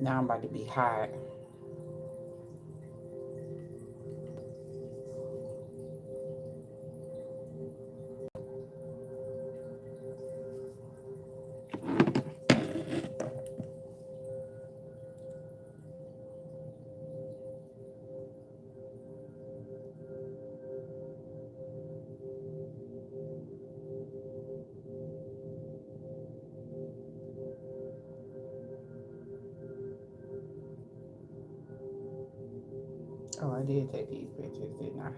Now I'm about to be hot. Oh, I did take these pictures, didn't I?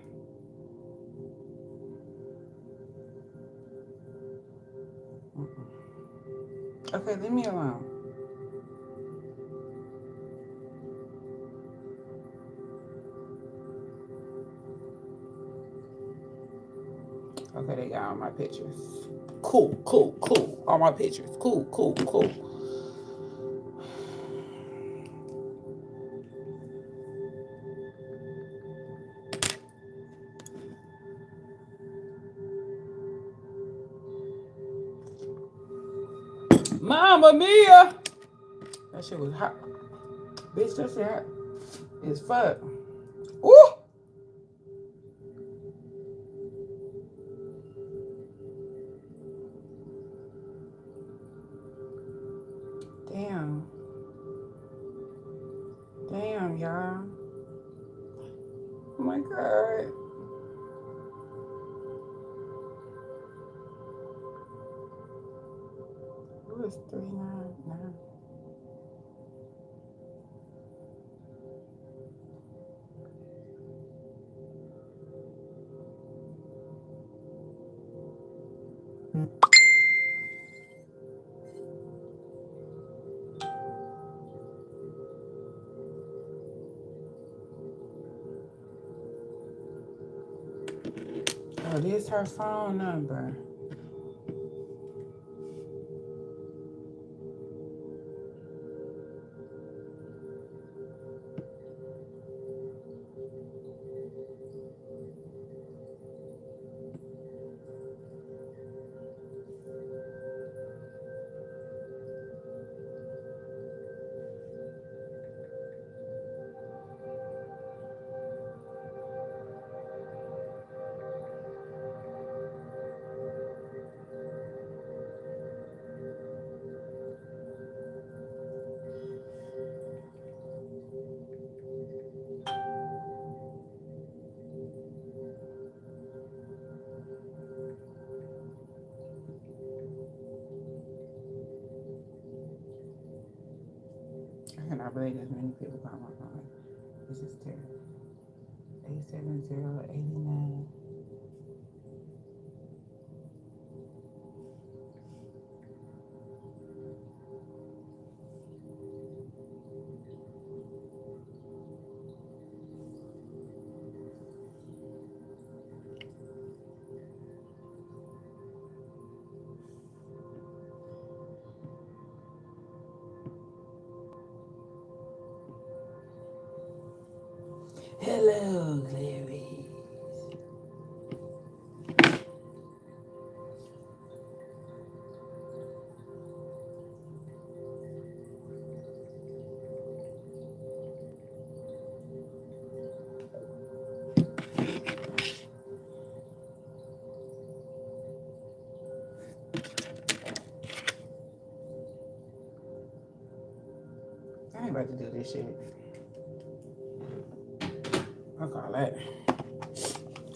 Okay, leave me alone. Okay, they got all my pictures. Cool, cool, cool. All my pictures. Cool, cool, cool. Mamma mia! That shit was hot. Bitch, that shit hot as fuck. Ooh! Damn. Damn, y'all. Oh my god. It was 399. Oh, this her phone number. I cannot believe this many people call my phone. This is terrible. 870-89. Hello, Clarice. I ain't about to do this shit. I call that.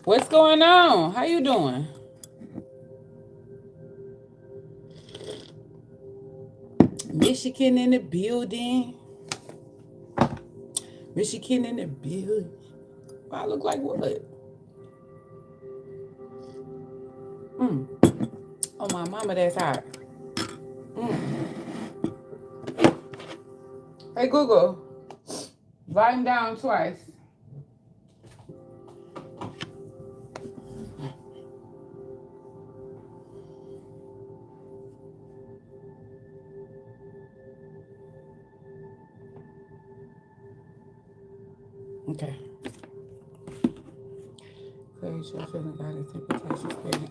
What's going on? How you doing? Michigan in the building. Michigan in the building. I look like what? Oh, my mama, that's hot. Hey, Google. Volume down twice. Okay.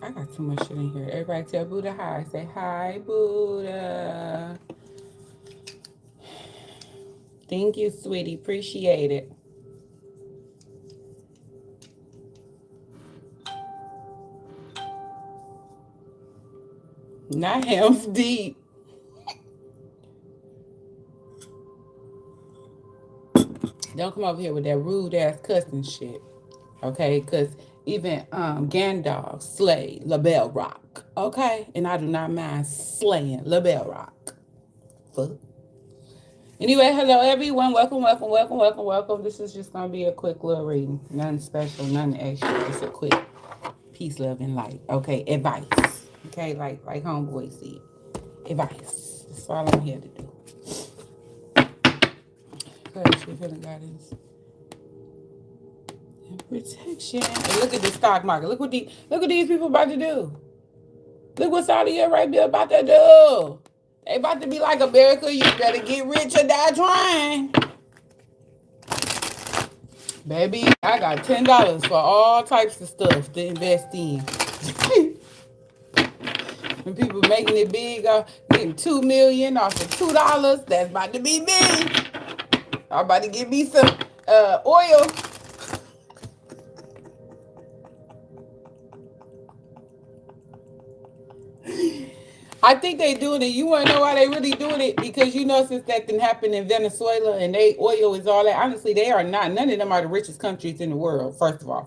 I got too much shit in here. Everybody tell Buddha hi. Say hi, Buddha. Thank you, sweetie. Appreciate it. Not hams deep. Don't come over here with that rude ass cussing shit. Okay? Because even Gandalf slayed LaBelle Rock. Okay? And I do not mind slaying LaBelle Rock. Fuck. Anyway, hello everyone. Welcome, welcome, welcome, welcome, welcome. This is just gonna be a quick little reading. Nothing special, nothing extra. Just a quick peace, love, and light. Okay, advice. Okay, like homeboy said. Advice. That's all I'm here to do. Courage, feeling guidance, and protection. And look at the stock market. Look what these people about to do. Look what Saudi Arabia about to do. They about to be like America. You better get rich or die trying. Baby, I got $10 for all types of stuff to invest in. When people making it big, getting $2 million off of $2, that's about to be me. I'm about to get me some oil. I think they doing it. You want to know why they really doing it? Because you know, since that didn't happen in Venezuela and they oil is all that. Honestly, they are not. None of them are the richest countries in the world. First of all,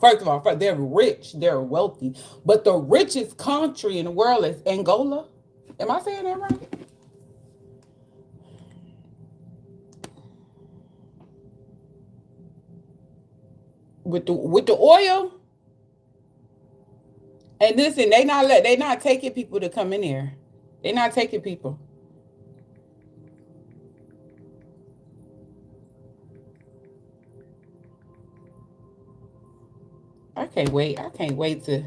they're rich, they're wealthy, but the richest country in the world is Angola. Am I saying that right? With the oil. And listen, they not taking people to come in here. They not taking people. I can't wait. I can't wait to.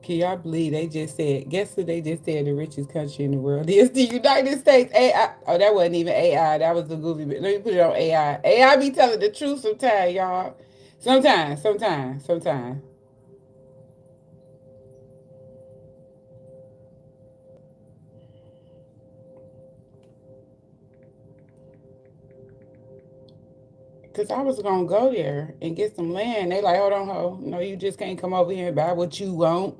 Can y'all believe they just said? Guess what they just said? The richest country in the world is the United States. AI. Oh, that wasn't even AI. That was the goofy bit. Let me put it on AI. AI be telling the truth sometimes, y'all. Sometimes. Cause I was gonna go there and get some land. They like, hold on, ho. No, you just can't come over here and buy what you want.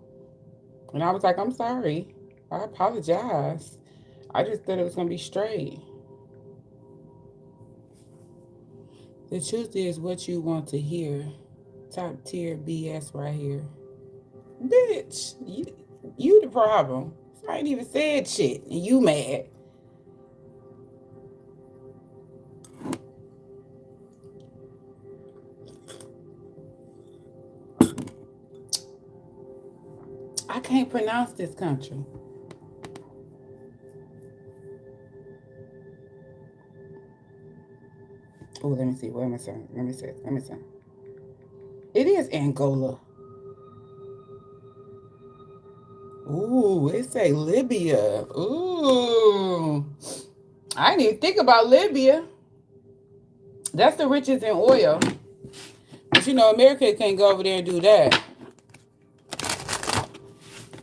And I was like, I'm sorry. I apologize. I just thought it was gonna be straight. The truth is what you want to hear. Top tier BS right here. Bitch, you the problem. I ain't even said shit. And you mad. I can't pronounce this country. Oh, let me see. Where am I saying? Let me see. It is Angola. Ooh, it say Libya. Ooh. I didn't even think about Libya. That's the richest in oil. But you know, America can't go over there and do that.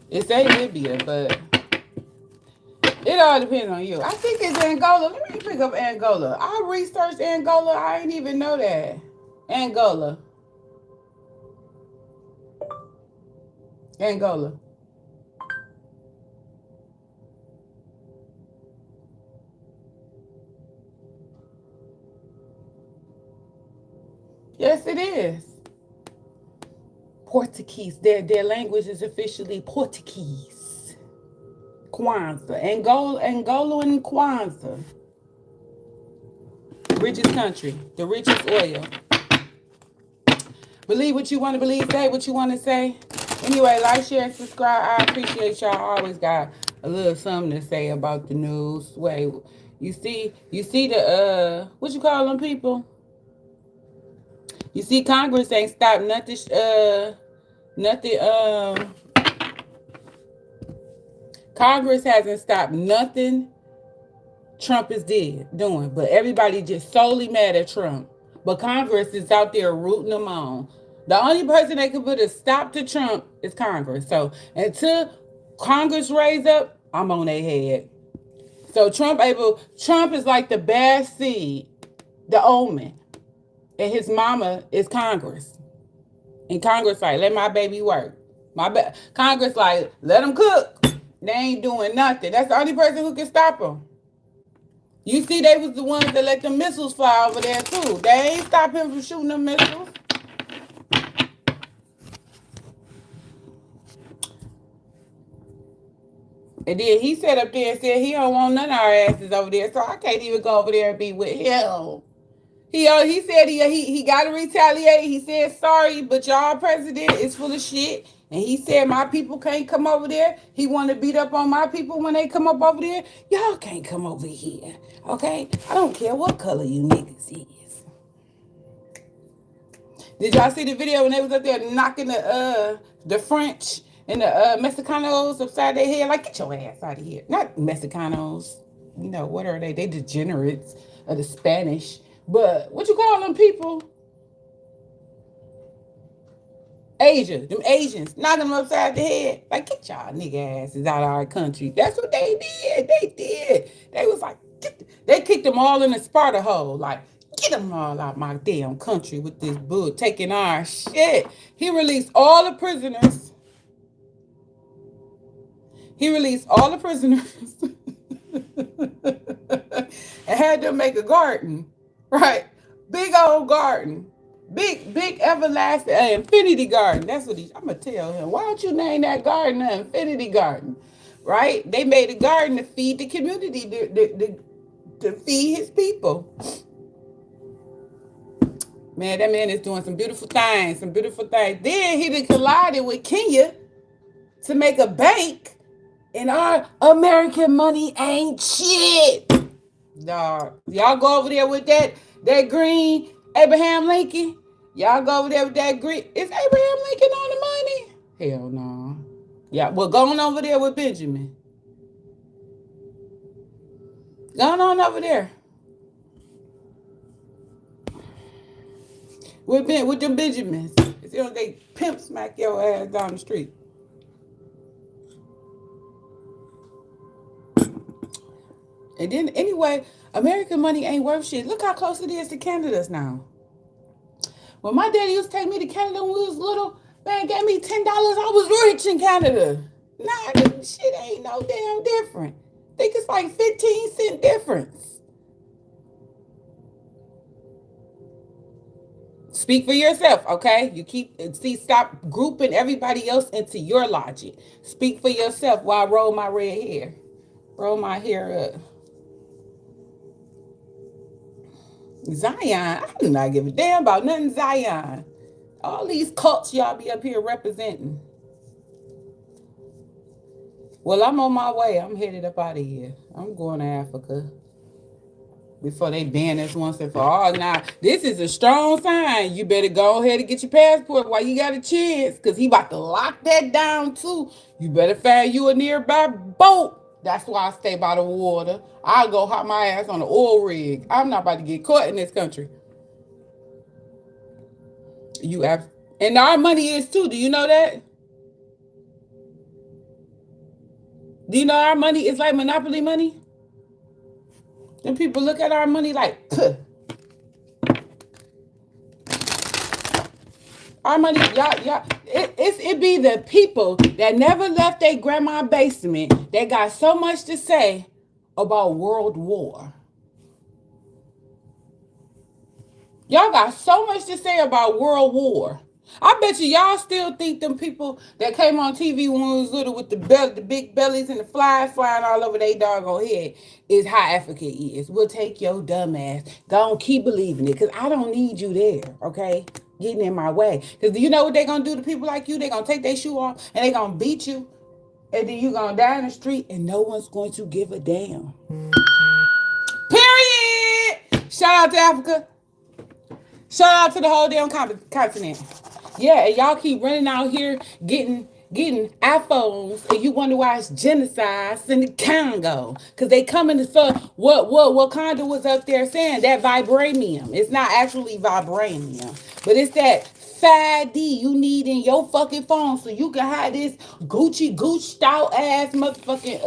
It say Libya, but it all depends on you. I think it's Angola. Let me pick up Angola. I researched Angola. I didn't even know that. Angola. Angola. Yes, it is. Portuguese. Their language is officially Portuguese. Kwanzaa. Angola and Kwanzaa. Richest country. The richest oil. Believe what you want to believe. Say what you want to say. Anyway, like, share, and subscribe. I appreciate y'all. I always got a little something to say about the news. Wait, you see the what you call them people? You see, Congress ain't stopped nothing. Nothing. Congress hasn't stopped nothing Trump is doing, but everybody just solely mad at Trump. But Congress is out there rooting them on. The only person that can put a stop to Trump is Congress. So until Congress raise up, I'm on their head. So Trump is like the bad seed, the omen, and his mama is Congress. And Congress like, let my baby work. Congress like, let them cook. They ain't doing nothing. That's the only person who can stop them. You see, they was the ones that let the missiles fly over there too. They ain't stop him from shooting them missiles. And then he sat up there and said he don't want none of our asses over there, so I can't even go over there and be with him. He said he got to retaliate. He said sorry, but y'all president is full of shit. And he said my people can't come over there. He want to beat up on my people when they come up over there. Y'all can't come over here, okay? I don't care what color you niggas is. Did y'all see the video when they was up there knocking the French and the Mexicanos upside their head? Like, get your ass out of here. Not Mexicanos. You know, what are they? They degenerates of the Spanish. But what you call them people? Asia. Them Asians. Knocking them upside the head. Like, get y'all nigga asses out of our country. That's what they did. They did. They was like, they kicked them all in the Sparta hole. Like, get them all out my damn country with this bull taking our shit. He released all the prisoners. He released all the prisoners and had them make a garden, right? Big old garden. Big everlasting infinity garden. That's what I'm going to tell him. Why don't you name that garden an infinity garden, right? They made a garden to feed the community, to feed his people. Man, that man is doing some beautiful things, Then he done collided with Kenya to make a bank, and our American money ain't shit. Dog. Y'all go over there with that green Abraham Lincoln. Y'all go over there with that green. Is Abraham Lincoln on the money? Hell no. Yeah, well, going over there with Benjamin. Going on over there. With them Benjamins. You know, they pimp smack your ass down the street. And then, anyway, American money ain't worth shit. Look how close it is to Canada's now. When my daddy used to take me to Canada when we was little, man, gave me $10. I was rich in Canada. Nah, this shit ain't no damn different. I think it's like 15-cent difference. Speak for yourself, okay? Stop grouping everybody else into your logic. Speak for yourself while I roll my red hair. Roll my hair up. Zion, I do not give a damn about nothing Zion. All these cults y'all be up here representing. Well, I'm on my way. I'm headed up out of here. I'm going to Africa. Before they ban us once and for all. Now, this is a strong sign. You better go ahead and get your passport while you got a chance, because he about to lock that down too. You better find you a nearby boat. That's why I stay by the water. I'll go hop my ass on an oil rig. I'm not about to get caught in this country. And our money is too. Do you know that? Do you know our money is like monopoly money? Then people look at our money like, puh. Our money, y'all, it be the people that never left their grandma basement that got so much to say about World War. Y'all got so much to say about World War. I bet y'all still think them people that came on TV when we was little with the big bellies and the flies flying all over their doggone head is how Africa is. We'll take your dumb ass. Go on, keep believing it, because I don't need you there, okay? Getting in my way. Because do you know what they're going to do to people like you? They're going to take their shoe off and they're going to beat you. And then you're going to die in the street and no one's going to give a damn. Period! Shout out to Africa. Shout out to the whole damn continent. Yeah, and y'all keep running out here getting iPhones, and you wonder why it's genocide in the Congo. Because they coming to what Wakanda was up there saying, that vibranium. It's not actually vibranium, but it's that 5D you need in your fucking phone so you can have this Gucci Gooch out ass motherfucking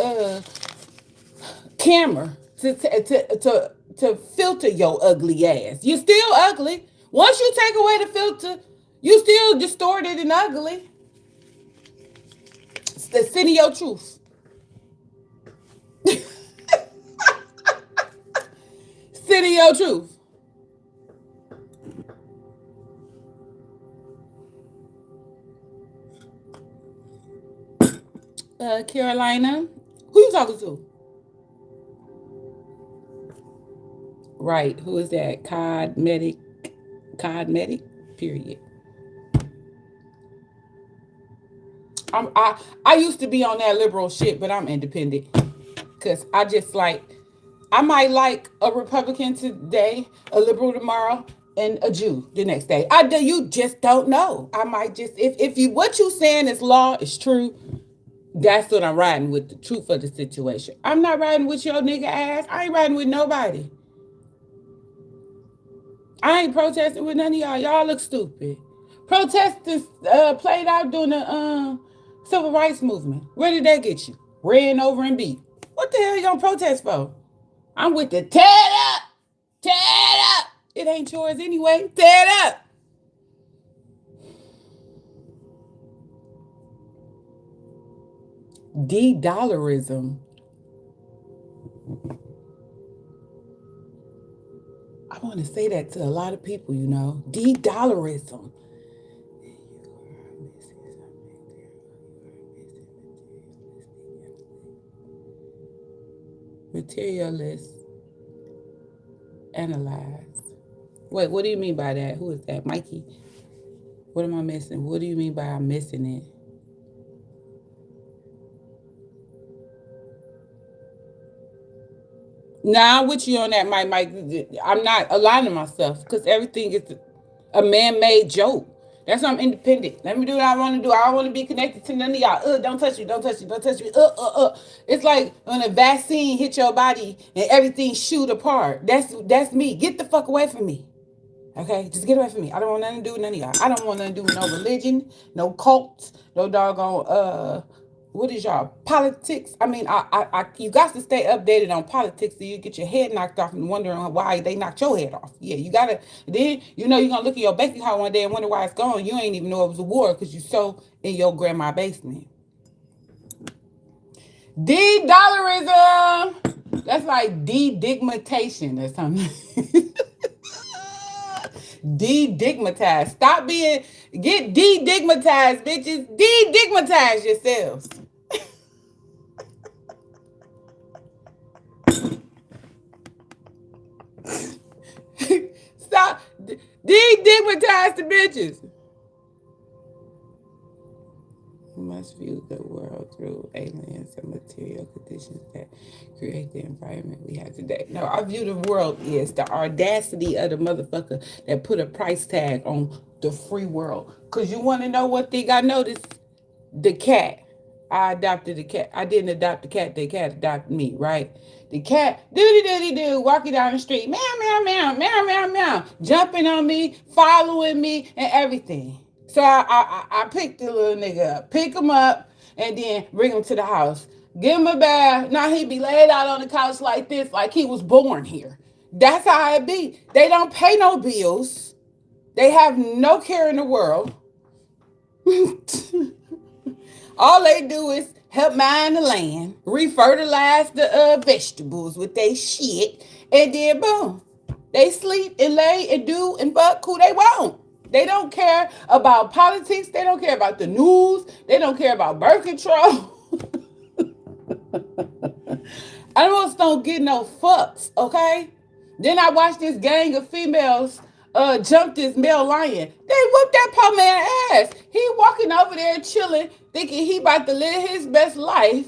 camera to filter your ugly ass. You still ugly. Once you take away the filter, you still distorted and ugly. It's the city of your truth. City of your truth. Carolina. Who you talking to? Right. Who is that? Cosmetic. Cosmetic. Period. I used to be on that liberal shit, but I'm independent. Cause I just like I might like a Republican today, a liberal tomorrow, and a Jew the next day. I do you just don't know. I might just if you what you saying is law is true, that's what I'm riding with, the truth of the situation. I'm not riding with your nigga ass. I ain't riding with nobody. I ain't protesting with none of y'all. Y'all look stupid. Protesters played out during the civil rights movement. Where did that get you? Ran over and beat. What the hell you gonna protest for? I'm with the tear it up, tear it up. It ain't yours anyway. Tear it up. De-dollarism. I want to say that to a lot of people, you know. De-dollarism. Materialist. Analyze. Wait, what do you mean by that? Who is that? Mikey? What am I missing? What do you mean by I'm missing it? Nah, I'm with you on that, Mike. I'm not aligning myself because everything is a man-made joke. That's why I'm independent. Let me do what I want to do. I don't want to be connected to none of y'all. Don't touch me. Don't touch me. Don't touch me. It's like when a vaccine hit your body and everything shoot apart. That's me. Get the fuck away from me. Okay, just get away from me. I don't want nothing to do with none of y'all. I don't want nothing to do with no religion, no cults, no doggone what is y'all politics? I mean, you got to stay updated on politics so you get your head knocked off and wondering why they knocked your head off. Yeah, you gotta. Then you know you're gonna look at your bank account one day and wonder why it's gone. You ain't even know it was a war because you so in your grandma basement. De-dollarism. That's like de-digmatization or something. De-digmatized. Stop being get de-digmatized, bitches. De-digmatize yourselves. Stop de-digmatize the bitches. We must view the world through aliens and material conditions that create the environment we have today. No, I view the world is the audacity of the motherfucker that put a price tag on the free world. Cause you want to know what thing I noticed? The cat. I adopted the cat. I didn't adopt the cat. The cat adopted me, right? The cat, doody doody doo, walking down the street, meow meow meow meow meow meow, jumping on me, following me, and everything. So I picked the little nigga up, pick him up, and then bring him to the house. Give him a bath. Now he be laid out on the couch like this, like he was born here. That's how it be. They don't pay no bills. They have no care in the world. All they do is help mine the land, refertilize the vegetables with their shit, and then boom, they sleep and lay and do and fuck who they want. They don't care about politics. They don't care about the news. They don't care about birth control. Animals don't get no fucks, okay? Then I watched this gang of females jump this male lion. They whooped that poor man ass. He walking over there chilling, thinking he about to live his best life.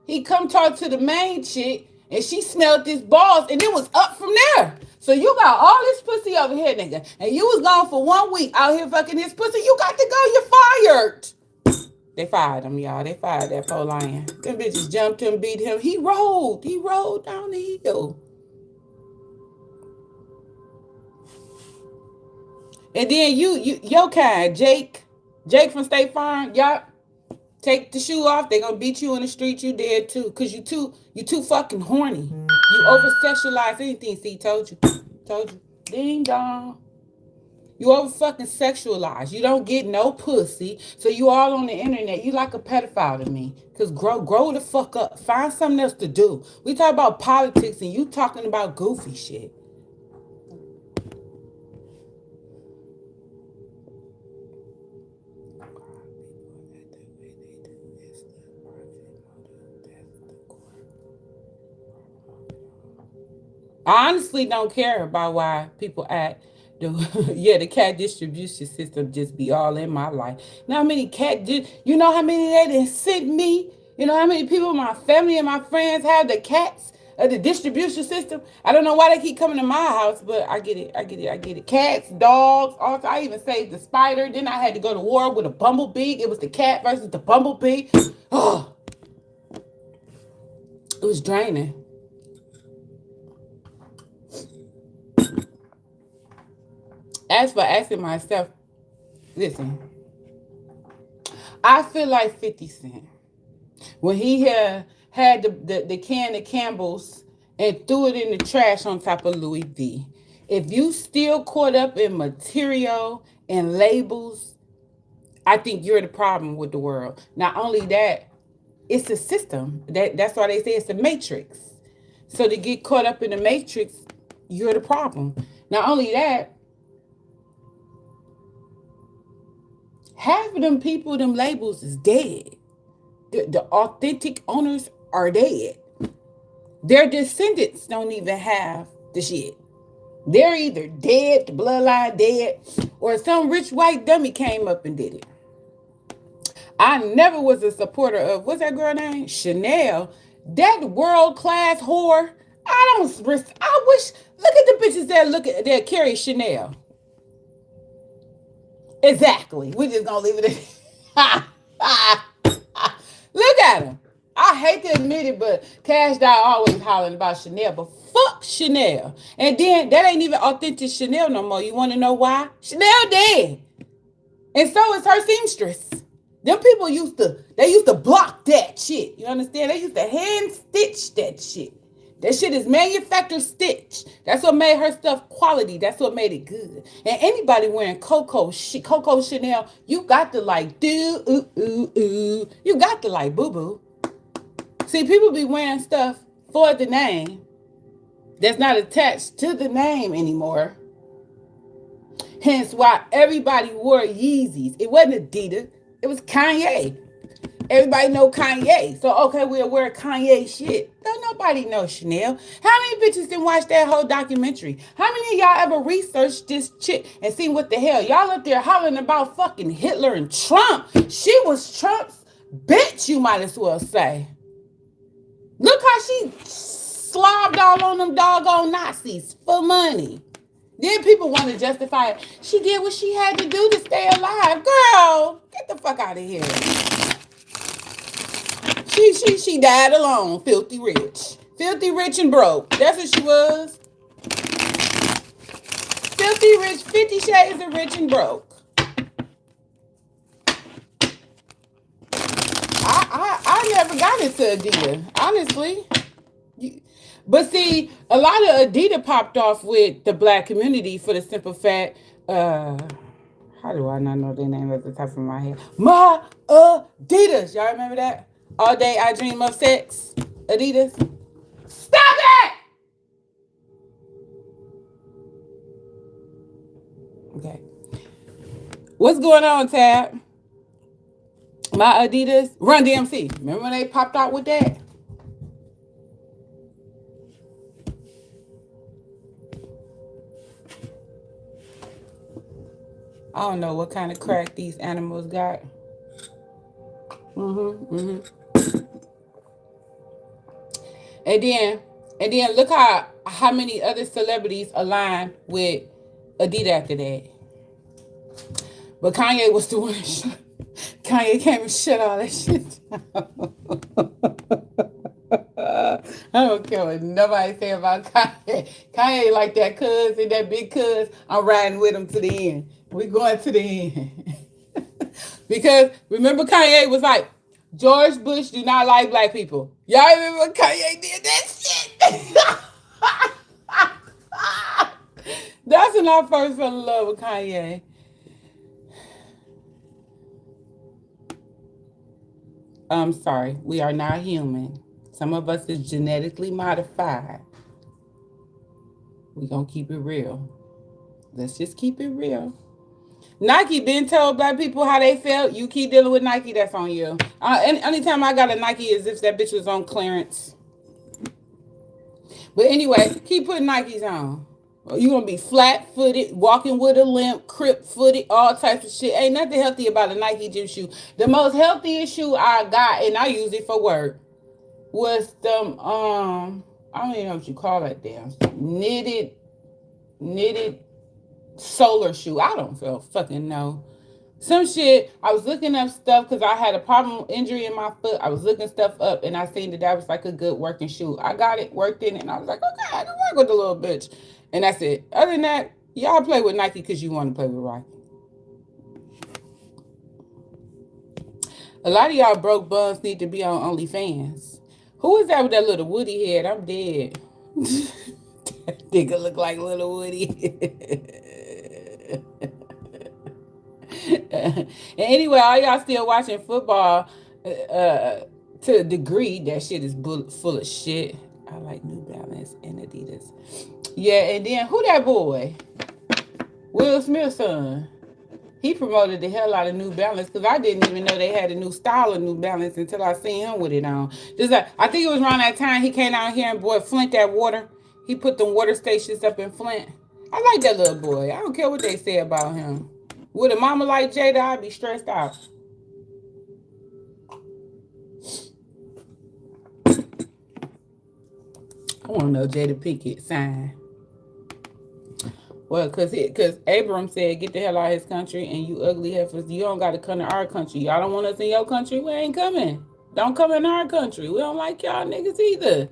He come talk to the main chick, and she smelled his balls, and it was up from there. So you got all this pussy over here, nigga, and you was gone for 1 week out here fucking his pussy. You got to go. You're fired. They fired him, y'all. They fired that poor lion. Them bitches jumped him, beat him. He rolled. He rolled down the hill. And then your kind, Jake from State Farm, y'all take the shoe off. They gonna beat you in the street. You dead too, cause you too fucking horny. You over sexualize anything. See, told you. Ding dong. You over fucking sexualized. You don't get no pussy. So you all on the internet. You like a pedophile to me. Cause grow the fuck up. Find something else to do. We talk about politics and you talking about goofy shit. I honestly don't care about why people act. Yeah, the cat distribution system just be all in my life. Now how many you know how many they done sent me? You know how many people in my family and my friends have the cats of the distribution system? I don't know why they keep coming to my house, but I get it. I get it. I get it. Cats, dogs. Also, I even saved the spider. Then I had to go to war with a bumblebee. It was the cat versus the bumblebee. Oh, it was draining. As for asking myself, listen, I feel like 50 Cent. When he had the can of Campbell's and threw it in the trash on top of Louis V. If you still caught up in material and labels, I think you're the problem with the world. Not only that, it's a system. That's why they say it's a matrix. So to get caught up in the matrix, you're the problem. Not only that, half of them people, them labels is dead. The authentic owners are dead. Their descendants don't even have the shit. They're either dead, the bloodline dead, or some rich white dummy came up and did it. I never was a supporter of, what's that girl name? Chanel. That world class whore. I wish, look at the bitches that carry Chanel. Exactly. We're just gonna leave it at look at him. I hate to admit it, but Cash Doll always hollering about Chanel, but fuck Chanel. And then that ain't even authentic Chanel no more. You want to know why? Chanel dead, and so is her seamstress. Them people used to block that shit. You understand? They used to hand stitch that shit. That shit is manufactured stitch. That's what made her stuff quality. That's what made it good. And anybody wearing Coco Chanel, you got to like do ooh ooh ooh. You got to like boo boo. See, people be wearing stuff for the name that's not attached to the name anymore. Hence why everybody wore Yeezys. It wasn't Adidas. It was Kanye. Everybody know Kanye. So, okay, we'll wear Kanye shit. Don't nobody know Chanel. How many bitches didn't watch that whole documentary? How many of y'all ever researched this chick and seen what the hell? Y'all up there hollering about fucking Hitler and Trump. She was Trump's bitch, you might as well say. Look how she slobbed all on them doggone Nazis for money. Then people want to justify it. She did what she had to do to stay alive. Girl, get the fuck out of here. She died alone, filthy rich. Filthy rich and broke. That's what she was. Filthy rich, 50 shades of rich and broke. I never got into Adidas, honestly. But see, a lot of Adidas popped off with the black community for the simple fact, how do I not know their name at the top of my head? My Adidas. Y'all remember that? All day I dream of sex. Adidas. Stop it! Okay. What's going on, Tab? My Adidas. Run DMC. Remember when they popped out with that? I don't know what kind of crack these animals got. And then look how many other celebrities align with Adidas after that. But Kanye was the one. Kanye came and shut all that shit down. I don't care what nobody say about Kanye. Kanye like that cuz and that big cuz. I'm riding with him to the end. We going to the end. Because remember Kanye was like, George Bush do not like black people. Y'all remember Kanye did that shit? That's when I first fell in love with Kanye. I'm sorry, we are not human. Some of us is genetically modified. We gonna keep it real. Let's just keep it real. Nike been told black people how they felt. You keep dealing with Nike, that's on you. Anytime I got a Nike, is if that bitch was on clearance. But anyway, keep putting Nikes on. You gonna be flat footed, walking with a limp, crip footed, all types of shit. Ain't nothing healthy about a Nike gym shoe. The most healthiest shoe I got, and I use it for work, was them I don't even know what you call that damn knitted solar shoe. I don't feel fucking know. Some shit. I was looking up stuff because I had a problem injury in my foot. I was looking stuff up and I seen that was like a good working shoe. I got it, worked in it, and I was like, okay, I can work with the little bitch. And that's it. Other than that, y'all play with Nike because you want to play with Rocky. A lot of y'all broke bums need to be on OnlyFans. Who is that with that little Woody head? I'm dead. That nigga look like little Woody. And anyway, all y'all still watching football to a degree. That shit is full of shit. I like New Balance and Adidas. Yeah, and then who that boy? Will Smith's son. He promoted the hell out of New Balance because I didn't even know they had a new style of New Balance until I seen him with it on. Just like I think it was around that time he came out here and bought Flint that water. He put them water stations up in Flint. I like that little boy. I don't care what they say about him. With a mama like Jada, I'd be stressed out. I want to know Jada Pinkett sign. Well, cause Abram said, "Get the hell out of his country, and you ugly heifers, you don't got to come to our country. Y'all don't want us in your country. We ain't coming. Don't come in our country. We don't like y'all niggas either."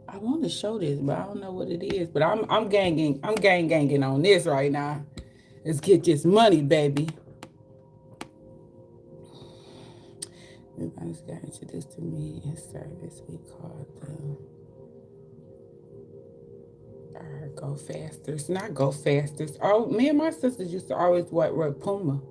I want to show this, but I don't know what it is. But I'm gang ganging on this right now. Let's get this money, baby. Everybody's got introduced to me in service. We called them. Go Fasters, not Go Fasters. Oh, me and my sisters used to always wear Puma.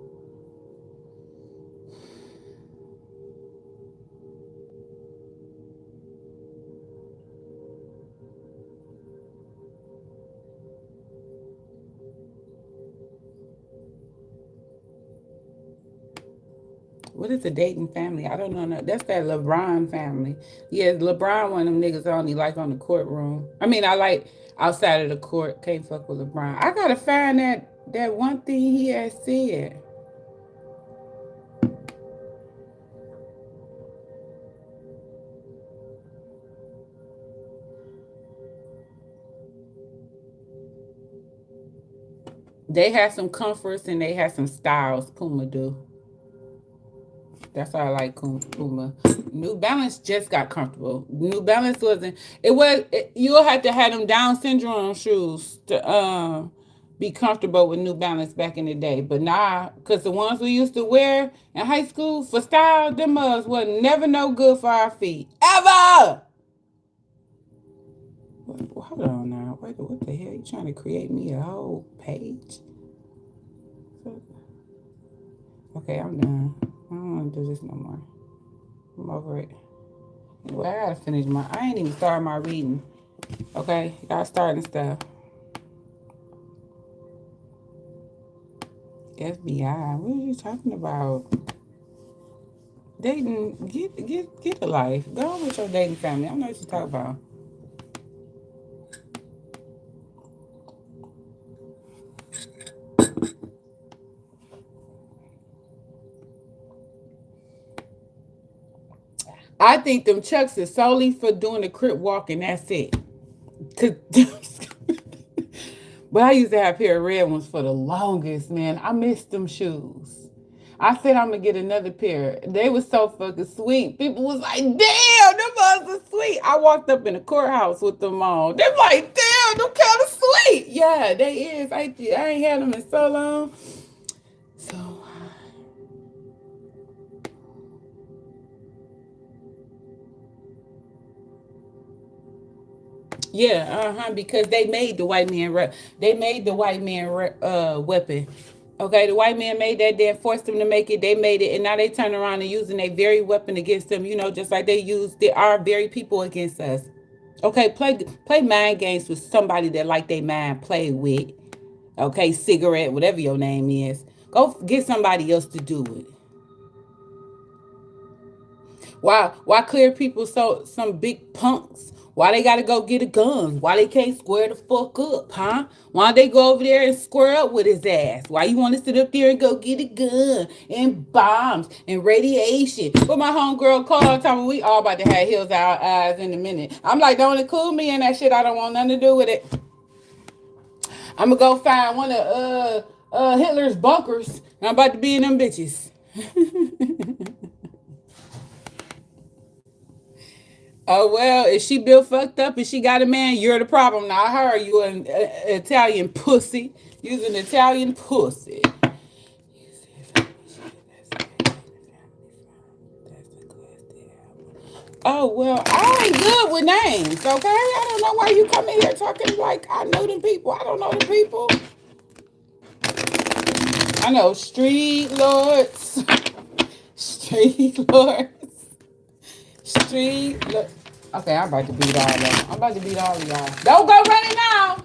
What is a dating family? I don't know. No, that's that LeBron family. Yeah, LeBron one of them niggas I only like on the courtroom. I mean, I like outside of the court. Can't fuck with LeBron. I gotta find that one thing he had said. They had some comforts and they had some styles. Puma do. That's why I like Puma. New Balance just got comfortable. New Balance wasn't. You'll have to have them Down syndrome shoes to be comfortable with New Balance back in the day. But nah, because the ones we used to wear in high school for style, them was never no good for our feet ever. Hold on now. Wait, what the hell? You trying to create me a whole page? Okay, I'm done. I don't want to do this no more. I'm over it. Well, I gotta finish I ain't even started my reading. Okay, y'all starting stuff. FBI, what are you talking about? Dating, get a life. Go on with your dating family. I don't know what you talk about. I think them chucks is solely for doing the crip walk and that's it. But I used to have a pair of red ones for the longest, man. I missed them shoes. I said I'm gonna get another pair. They were so fucking sweet. People was like, damn, them ones are sweet. I walked up in the courthouse with them on. They're like, damn, them kind of sweet. Right? Yeah, they is. I ain't had them in so long. So yeah, because they made the white man. They made the white man weapon. Okay, the white man made that. Then forced them to make it. They made it, and now they turn around and using a very weapon against them. You know, just like they use our very people against us. Okay, play mind games with somebody that like they mind play with. Okay, cigarette, whatever your name is. Go get somebody else to do it. Why clear people some big punks? Why they gotta go get a gun? Why they can't square the fuck up, huh? Why they go over there and square up with his ass? Why you want to sit up there and go get a gun and bombs and radiation? But my homegirl called, told me we all about to have hills our eyes in a minute. I'm like, don't include me in that shit. I don't want nothing to do with it. I'm gonna go find one of Hitler's bunkers. And I'm about to be in them bitches. Oh well, if she built fucked up and she got a man, you're the problem, not her. You an Italian pussy. You's an Italian pussy. Oh well, I ain't good with names, okay? I don't know why you come in here talking like I know them people. I don't know the people. I know street lords, street lords, street. Okay, I'm about to beat all of them. I'm about to beat all of y'all. Don't go running now.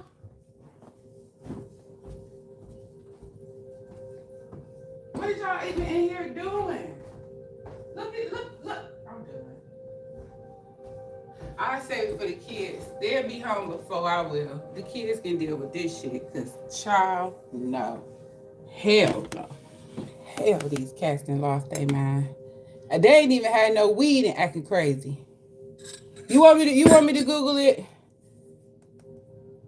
What is y'all even in here doing? Look. I'm done. I save it for the kids. They'll be home before I will. The kids can deal with this shit. Cause child, no. Hell no. Hell, these cats done lost their mind. They ain't even had no weed and acting crazy. You want me to Google it?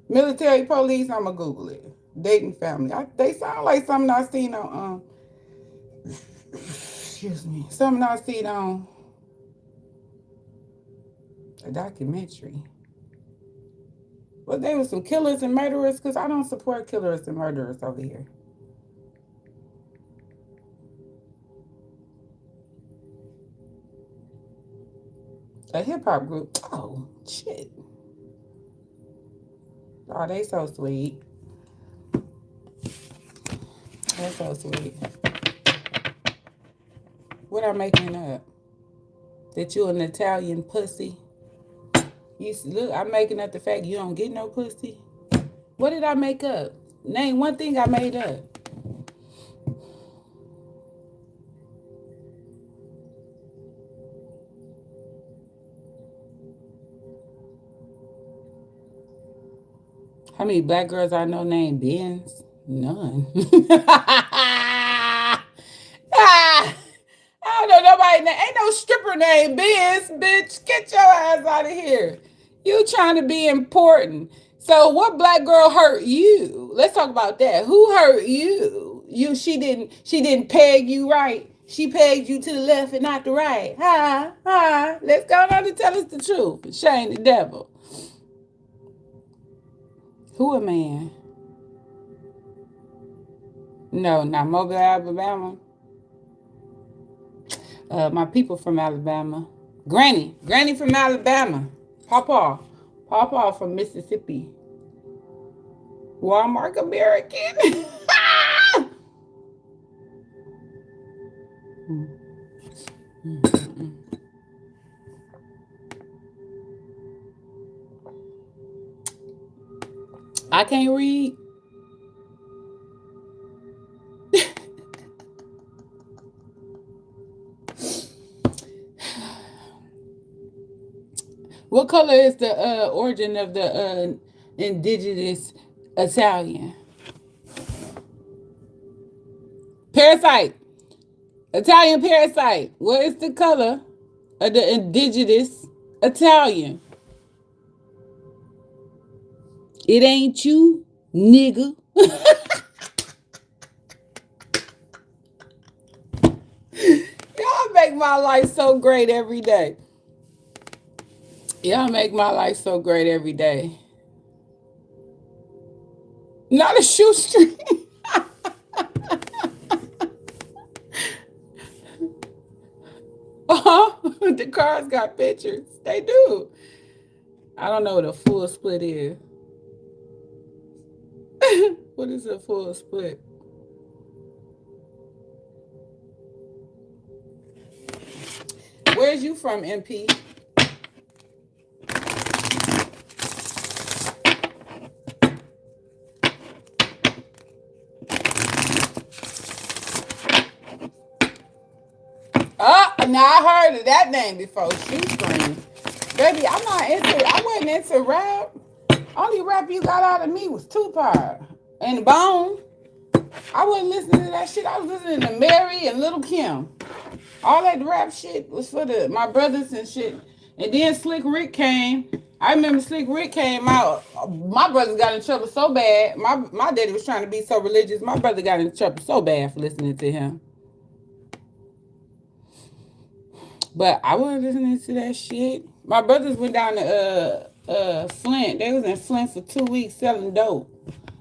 Military police, I'ma Google it. Dating family. They sound like something I seen on excuse me. Something I seen on a documentary. Well, they were some killers and murderers, because I don't support killers and murderers over here. A hip hop group. Oh, shit. Oh, they so sweet. They're so sweet. What I'm making up? That you an Italian pussy? Look, I'm making up the fact you don't get no pussy. What did I make up? Name one thing I made up. How many black girls I know named Benz? None. Ah, I don't know nobody. Ain't no stripper named Benz, bitch. Get your ass out of here. You trying to be important. So what black girl hurt you? Let's talk about that. Who hurt you? She didn't peg you right. She pegged you to the left and not the right. Ha. Let's go on and tell us the truth. Shame the devil. Who a man? No, not Mobile, Alabama. My people from Alabama. Granny from Alabama. Papa from Mississippi. Walmart American. I can't read. What color is the origin of the indigenous Italian? Parasite. Italian parasite. What is the color of the indigenous Italian? It ain't you, nigga. Y'all make my life so great every day. Y'all make my life so great every day. Not a shoestring. The cars got pictures. They do. I don't know what a full split is. What is a full split? Where's you from, MP? Now I heard of that name before. Shoestring. Baby, I'm not into. I wasn't into rap. Only rap you got out of me was Tupac and Bone. I wasn't listening to that shit. I was listening to Mary and Little Kim. All that rap shit was for my brothers and shit. And then Slick Rick came. I remember Slick Rick came out. My brothers got in trouble so bad. My daddy was trying to be so religious. My brother got in trouble so bad for listening to him. But I wasn't listening to that shit. My brothers went down to Flint. They was in Flint for 2 weeks selling dope.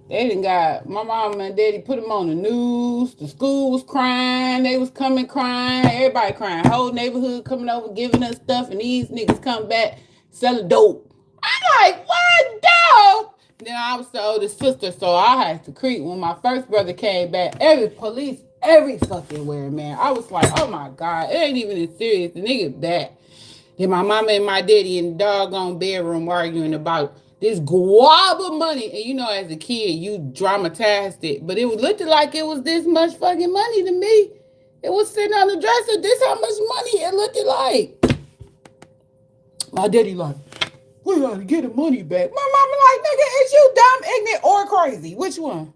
They done got my mom and daddy put them on the news. The school was crying. They was coming crying. Everybody crying. Whole neighborhood coming over giving us stuff, and these niggas come back selling dope. I'm like, what dope? Then I was the oldest sister, so I had to creep. When my first brother came back, every police, every fucking where, man. I was like, oh my God, it ain't even as serious. The nigga back. Then my mama and my daddy in the doggone bedroom arguing about this guava money. And you know, as a kid, you dramatized it. But it looked like it was this much fucking money to me. It was sitting on the dresser. This how much money it looked like. My daddy like, we gotta get the money back. My mama like, nigga, is you dumb, ignorant, or crazy? Which one?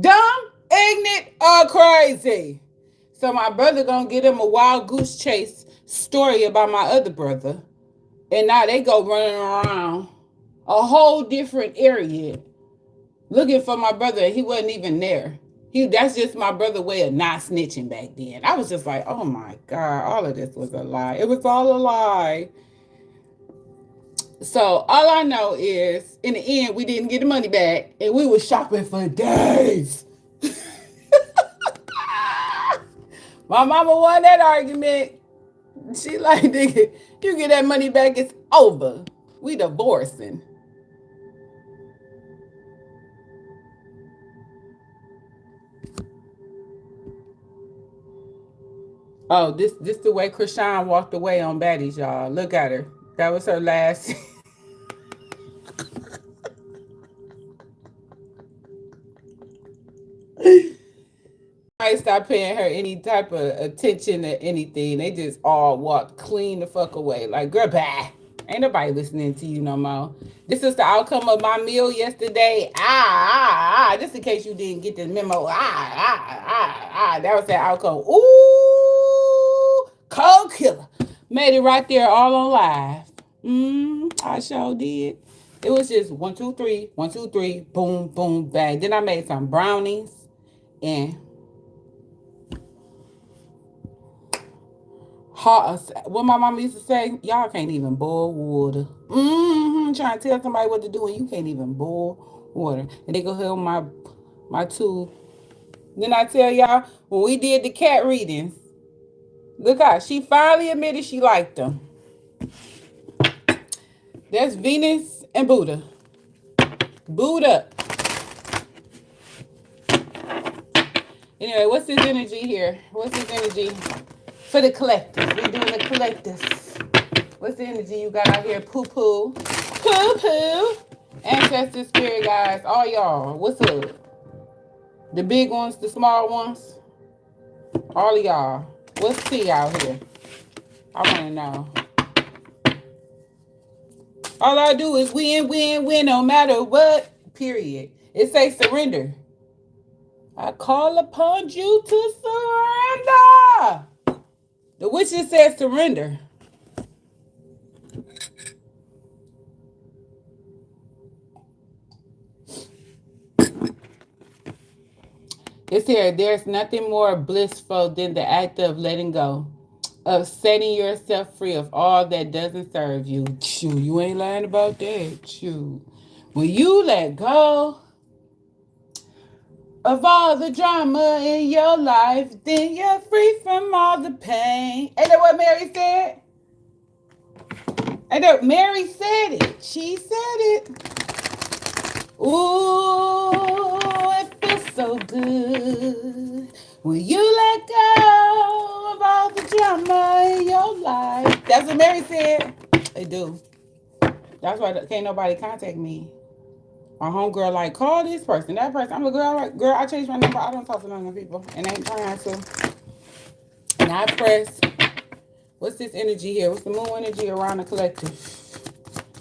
Dumb, ignorant, or crazy? So my brother gonna get him a wild goose chase story about my other brother. And now they go running around a whole different area looking for my brother, and he wasn't even there. That's just my brother's way of not snitching back then. I was just like, oh my God, all of this was a lie. It was all a lie. So all I know is, in the end, we didn't get the money back, and we were shopping for days. My mama won that argument. She like, nigga, you get that money back, it's over. We divorcing. Oh, this the way Krishan walked away on Baddies, y'all. Look at her. That was her last. I stopped paying her any type of attention or anything. They just all walked clean the fuck away. Like, girl, bye. Ain't nobody listening to you no more. This is the outcome of my meal yesterday. Just in case you didn't get the memo. That was the outcome. Ooh, cold killer. Made it right there all on live. I sure did. It was just 1, 2, 3, 1, 2, 3, boom, boom, bang. Then I made some brownies and hot. What my mama used to say, y'all can't even boil water. Trying to tell somebody what to do and you can't even boil water. And they go help my two. Then I tell y'all, when we did the cat readings, look out, she finally admitted she liked them. That's Venus and Buddha. Buddha. Anyway, what's his energy here? What's his energy for the collectors? We're doing the collectors. What's the energy you got out here? Poo-poo. Poo-poo. Ancestor, spirit guides, all y'all. What's up? The big ones, the small ones? All of y'all. What's tea out here? I want to know. All I do is win, win, win, no matter what. Period. It says surrender. I call upon you to surrender. The witches said surrender. It's here. There's nothing more blissful than the act of letting go, of setting yourself free of all that doesn't serve you. Chew, you ain't lying about that. Chew. When you let go of all the drama in your life, then you're free from all the pain. Ain't that what Mary said? Ain't that Mary said it? She said it. Ooh, it feels so good when you let go of all the drama in your life. That's what Mary said. They do. That's why can't nobody contact me. My homegirl like, call this person, that person. I'm a girl, like, girl, I changed my number. I don't talk to none of them people. And I ain't trying to. And I press, what's this energy here? What's the moon energy around the collective?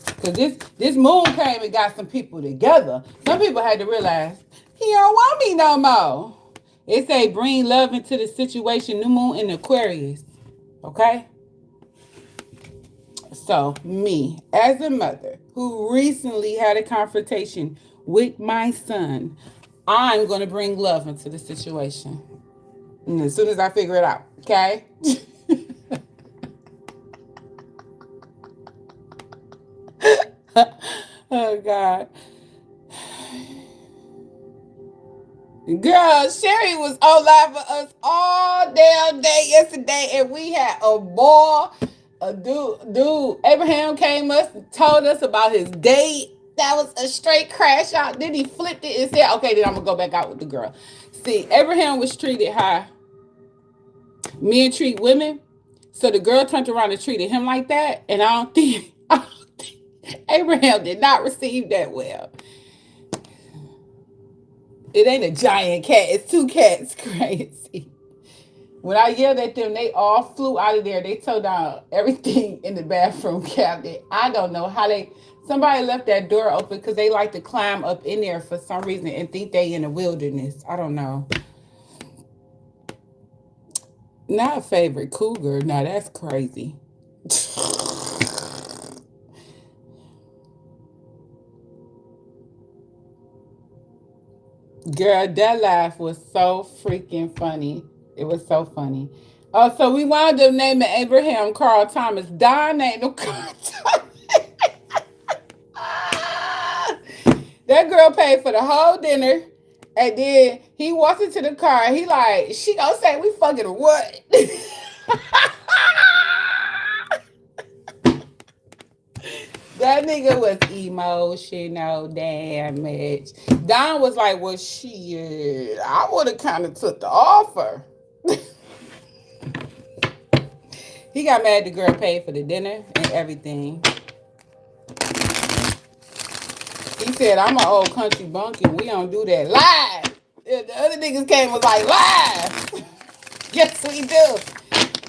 Because this moon came and got some people together. Some people had to realize, he don't want me no more. It say, bring love into the situation. New moon in Aquarius. Okay? So, me, as a mother who recently had a confrontation with my son, I'm going to bring love into the situation. And as soon as I figure it out, okay? Oh, God. Girl, Sherry was on live for us all damn day yesterday, and we had a ball. A dude, Abraham came us and told us about his date. That was a straight crash out. Then he flipped it and said, okay, then I'm going to go back out with the girl. See, Abraham was treated how men treat women. So the girl turned around and treated him like that. And I don't think Abraham did not receive that well. It ain't a giant cat. It's two cats. Crazy. When I yelled at them, they all flew out of there. They tore down everything in the bathroom cabinet. I don't know how somebody left that door open because they like to climb up in there for some reason and think they in the wilderness. I don't know. Not a favorite cougar. Now that's crazy. Girl, that laugh was so freaking funny. It was so funny. Oh, so we wound up naming Abraham Carl Thomas. Don named him Carl Thomas. That girl paid for the whole dinner. And then he walks into the car. He like, she gonna say we fucking what? That nigga was emotional damage. Don was like, well, shit, I would have kind of took the offer. He got mad the girl paid for the dinner and everything. He said, I'm an old country bumpkin. We don't do that live. The other niggas came and was like, live. Yes, we do.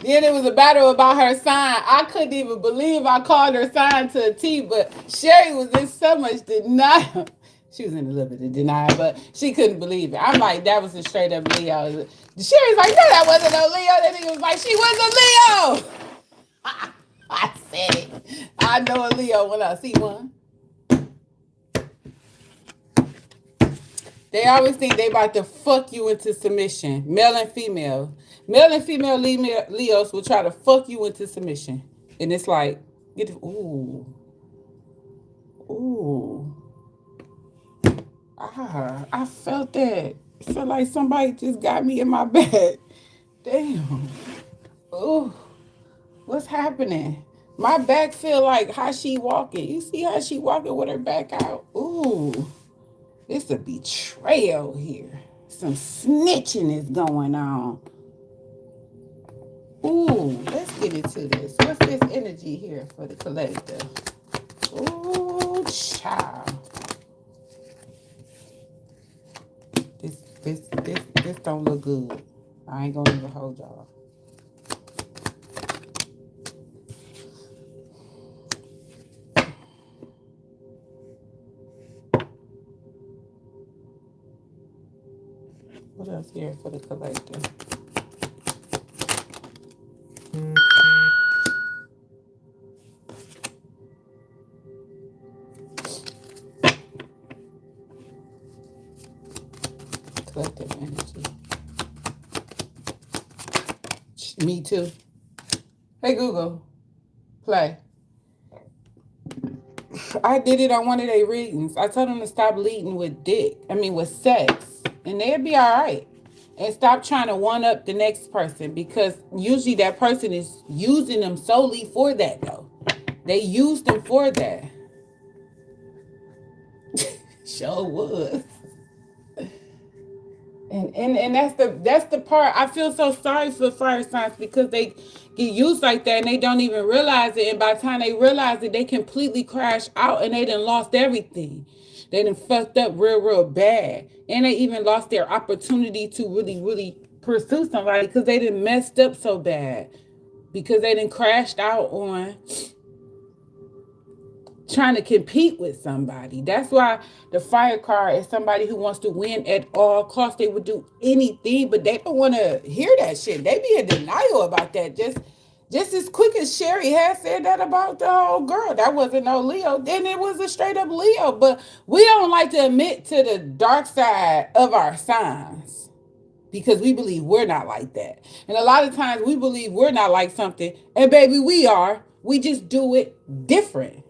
Then it was a battle about her sign. I couldn't even believe I called her sign to a T, but Sherry was in so much denial. She was in a little bit of denial, but she couldn't believe it. I'm like, that was a straight up Leo. Sherry's like, no, that wasn't no Leo. That nigga was like, she was a Leo. I said it. I know a Leo when I see one. They always think they about to fuck you into submission. Male and female. Male and female Leos will try to fuck you into submission. And it's like, ooh. Ooh. I felt that. I felt like somebody just got me in my bed. Damn. Ooh. What's happening? My back feel like how she walking. You see how she walking with her back out? Ooh. It's a betrayal here. Some snitching is going on. Ooh, let's get into this. What's this energy here for the collective? Ooh, child. This don't look good. I ain't gonna even hold y'all. What else here for the collective? Collective energy. Me too. Hey Google, play. I did it on one of their readings. I told them to stop leading with dick. I mean, with sex, and they'd be all right. And stop trying to one up the next person because usually that person is using them solely for that though. They used them for that. Sure was. And that's the part I feel so sorry for fire signs because they get used like that and they don't even realize it, and by the time they realize it they completely crash out and they done lost everything. They done fucked up real bad, and they even lost their opportunity to really pursue somebody because they done messed up so bad because they done crashed out on trying to compete with somebody. That's why the fire card is somebody who wants to win at all costs. They would do anything, but they don't want to hear that shit. They be in denial about that. Just as quick as Sherry had said that about the whole girl. That wasn't no Leo. Then it was a straight up Leo. But we don't like to admit to the dark side of our signs because we believe we're not like that. And a lot of times we believe we're not like something. And baby, we are. We just do it different.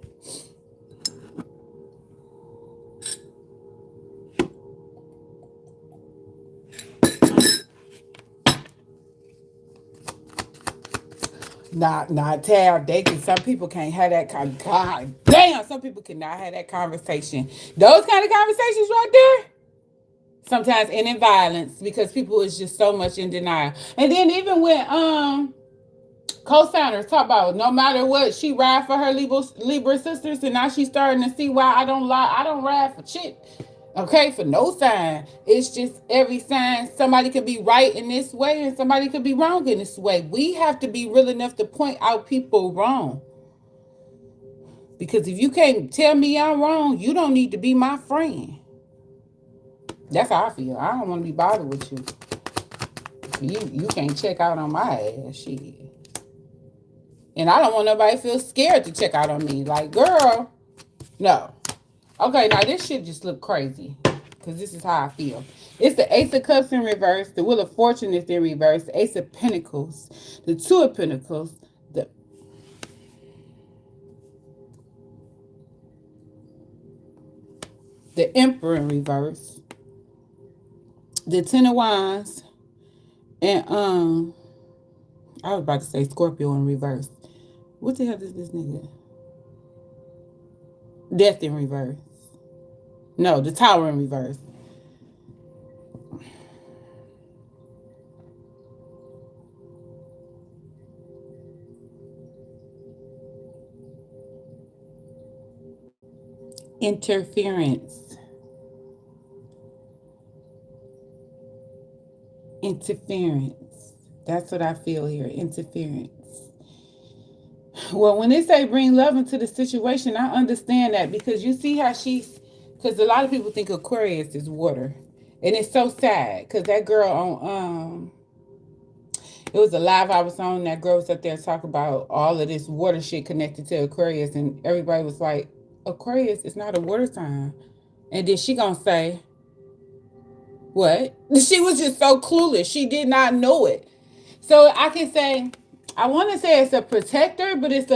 Not tab. They can. Some people can't have that kind. God damn. Some people cannot have that conversation. Those kind of conversations right there. Sometimes end in violence because people is just so much in denial. And then even when co-signers talk about no matter what she ride for her Libra sisters, and now she's starting to see why I don't lie. I don't ride for shit. Okay, for no sign. It's just every sign somebody could be right in this way and somebody could be wrong in this way. We have to be real enough to point out people wrong. Because if you can't tell me I'm wrong, you don't need to be my friend. That's how I feel. I don't want to be bothered with you. You can't check out on my ass. Shit. And I don't want nobody to feel scared to check out on me. Like, girl, no. Okay, now this shit just look crazy. Because this is how I feel. It's the Ace of Cups in reverse. The Wheel of Fortune is in reverse. The Ace of Pentacles. The Two of Pentacles. The Emperor in reverse. The Ten of Wands. And I was about to say Scorpio in reverse. What the hell is this nigga? Death in reverse. No, the Tower in reverse. Interference. Interference. That's what I feel here. Interference. Well, when they say bring love into the situation, I understand that because you see how she's. Because a lot of people think Aquarius is water, and it's so sad because that girl on it was a live I was on. That girl was up there talking about all of this water shit connected to Aquarius, and everybody was like, Aquarius is not a water sign. And then she gonna say, what? She was just so clueless. She did not know it. So I can say, I want to say it's a protector, but it's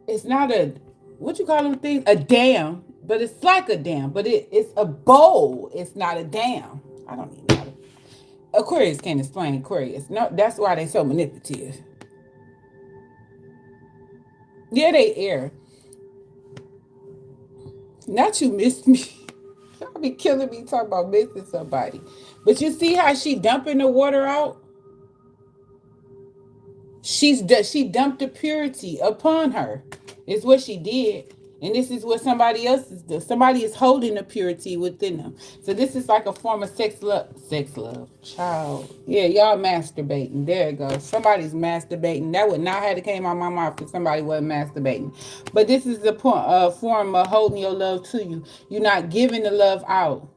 it's not a, what you call them things? A dam, but it's like a dam, but it's a bowl. It's not a dam. I don't even know. Aquarius can't explain Aquarius. No, that's why they so manipulative. Yeah, they air. Not you missed me. Y'all be killing me talking about missing somebody. But you see how she dumping the water out? She dumped the purity upon her. It's what she did. And this is what somebody else is doing. Somebody is holding the purity within them. So this is like a form of sex love. Sex love. Child. Yeah, y'all masturbating. There it goes. Somebody's masturbating. That would not have to came out of my mouth if somebody wasn't masturbating. But this is the form of holding your love to you. You're not giving the love out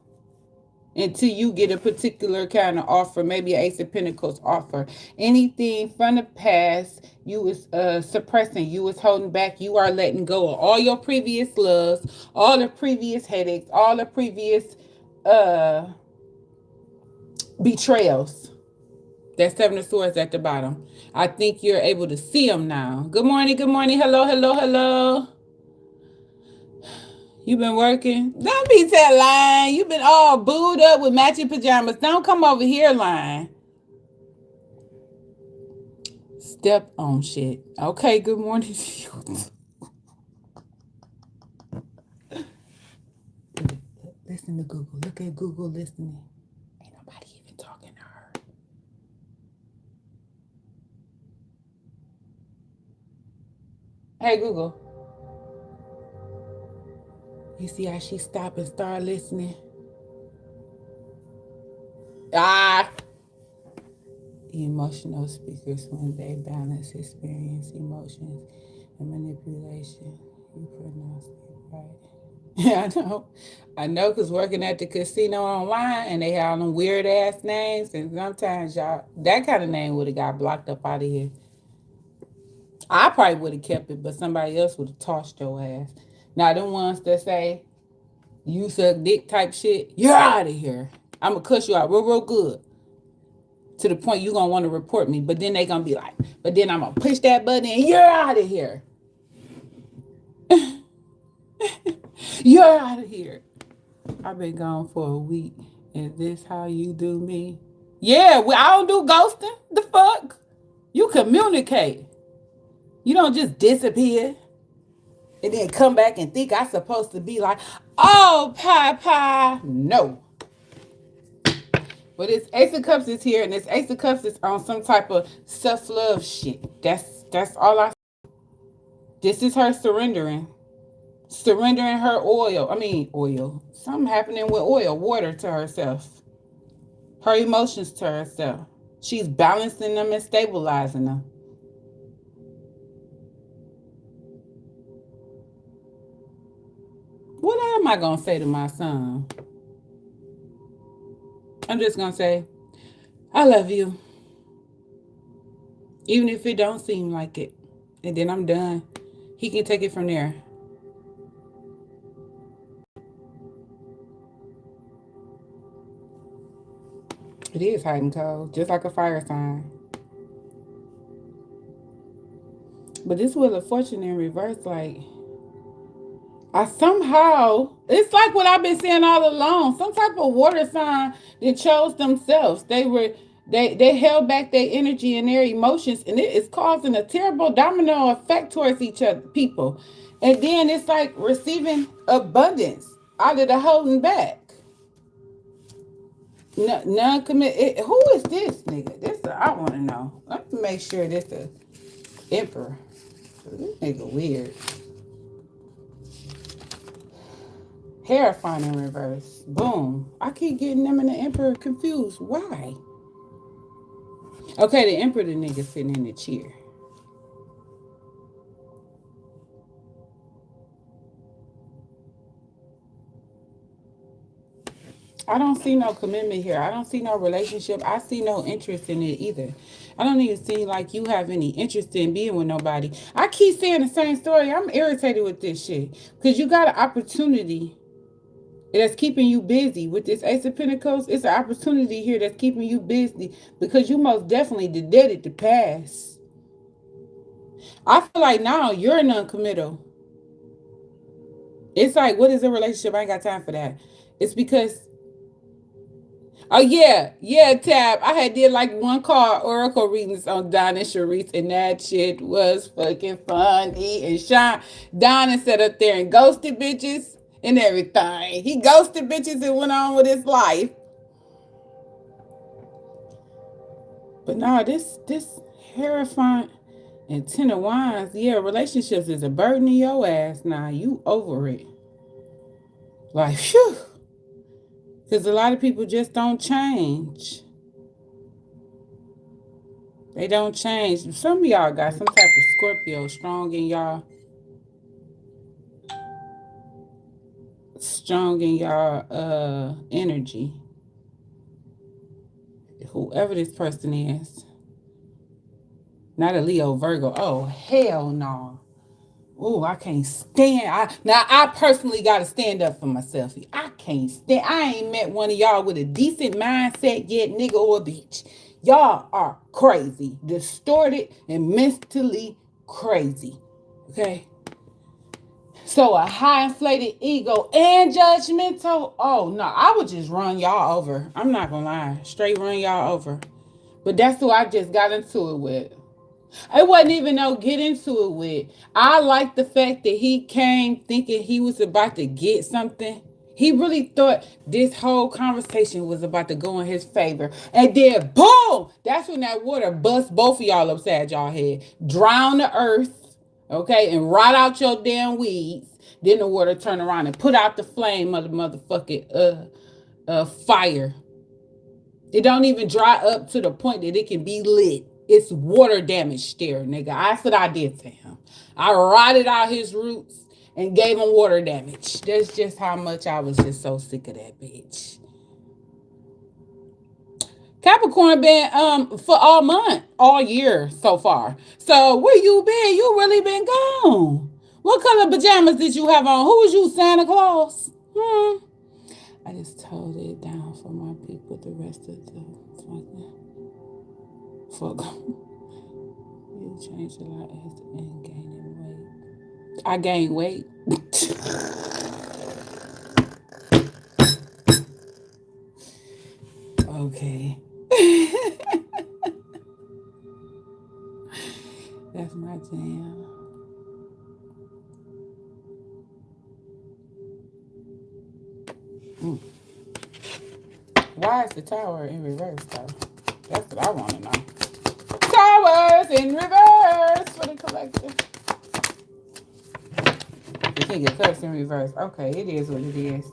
until you get a particular kind of offer, maybe an Ace of Pentacles offer. Anything from the past, you was suppressing, you was holding back, you are letting go of all your previous loves, all the previous headaches, all the previous betrayals. That Seven of Swords at the bottom. I think you're able to see them now. Good morning, hello, hello, hello. You been working? Don't be that lying. You been all booed up with matching pajamas. Don't come over here lying. Step on shit. Okay, good morning to you. Listen to Google. Look at Google listening. Ain't nobody even talking to her. Hey, Google. You see how she stopped and started listening? Ah! Emotional speakers when they balance experience, emotions, and manipulation. You pronounce it right. Yeah, I know. I know because working at the casino online and they have them weird ass names, and sometimes y'all, that kind of name would have got blocked up out of here. I probably would have kept it, but somebody else would have tossed your ass. Now, them ones that say, you suck dick type shit, you're out of here. I'm going to cuss you out real, real good to the point you're going to want to report me. But then they going to be like, but then I'm going to push that button and you're out of here. You're out of here. I've been gone for a week. Is this how you do me? Yeah, well, I don't do ghosting. The fuck? You communicate. You don't just disappear and then come back and think I'm supposed to be like, oh, Papa. No. But this Ace of Cups is here, and this Ace of Cups is on some type of self-love shit. That's all I. This is her surrendering her oil. I mean, oil. Something happening with oil, water to herself. Her emotions to herself. She's balancing them and stabilizing them. What am I gonna say to my son? I'm just gonna say, I love you. Even if it don't seem like it. And then I'm done. He can take it from there. It is hot and cold, just like a fire sign. But this Wheel of Fortune in reverse, like, I somehow, it's like what I've been saying all along. Some type of water sign that chose themselves. They held back their energy and their emotions, and it is causing a terrible domino effect towards each other, people. And then it's like receiving abundance out of the holding back. No, non-commit. Who is this nigga? I want to know. Let me make sure this the emperor. This nigga weird. Terrifying in reverse. Boom. I keep getting them and the emperor confused. Why? Okay, the emperor, the nigga sitting in the chair. I don't see no commitment here. I don't see no relationship. I see no interest in it either. I don't even see like you have any interest in being with nobody. I keep saying the same story. I'm irritated with this shit. Because you got an opportunity that's keeping you busy with this Ace of Pentacles. It's an opportunity here that's keeping you busy because you most definitely did it to pass. I feel like now you're non-committal. It's like, what is a relationship? I ain't got time for that. It's because, oh yeah, Tab. I had did like one card oracle readings on Don and Sharice, and that shit was fucking funny. And Donna sat up there and ghosted bitches and everything. He ghosted bitches and went on with his life. But no, this Hierophant and Ten of Wands, yeah, relationships is a burden in your ass now. You over it. Like, phew. Because a lot of people just don't change. They don't change. Some of y'all got some type of Scorpio strong in y'all energy. Whoever this person is. Not a Leo Virgo. Oh, hell no. Oh, I can't stand. I personally got to stand up for myself. I can't stand. I ain't met one of y'all with a decent mindset yet, nigga or bitch. Y'all are crazy, distorted, and mentally crazy. Okay. So a high inflated ego and judgmental. Oh no, I would just run y'all over. I'm not gonna lie. Straight run y'all over. But that's who I just got into it with. It wasn't even no get into it with. I like the fact that he came thinking he was about to get something. He really thought this whole conversation was about to go in his favor. And then boom! That's when that water bust both of y'all upside y'all head. Drown the earth, okay, and rot out your damn weeds. Then the water turn around and put out the flame of the motherfucking fire. It don't even dry up to the point that it can be lit. It's water damage there, nigga. That's what I did to him. I rotted out his roots and gave him water damage. That's just how much I was just so sick of that bitch. Capricorn been for all month, all year so far. So where you been? You really been gone. What color pajamas did you have on? Who was you, Santa Claus? I just told it down for my people. The rest of the fuck. You changed a lot and gaining weight. I gained weight. Okay. That's my jam. Mm. Why is the tower in reverse though? That's what I want to know. Towers in reverse for the collective. The King of Cups in reverse. Okay, it is what it is.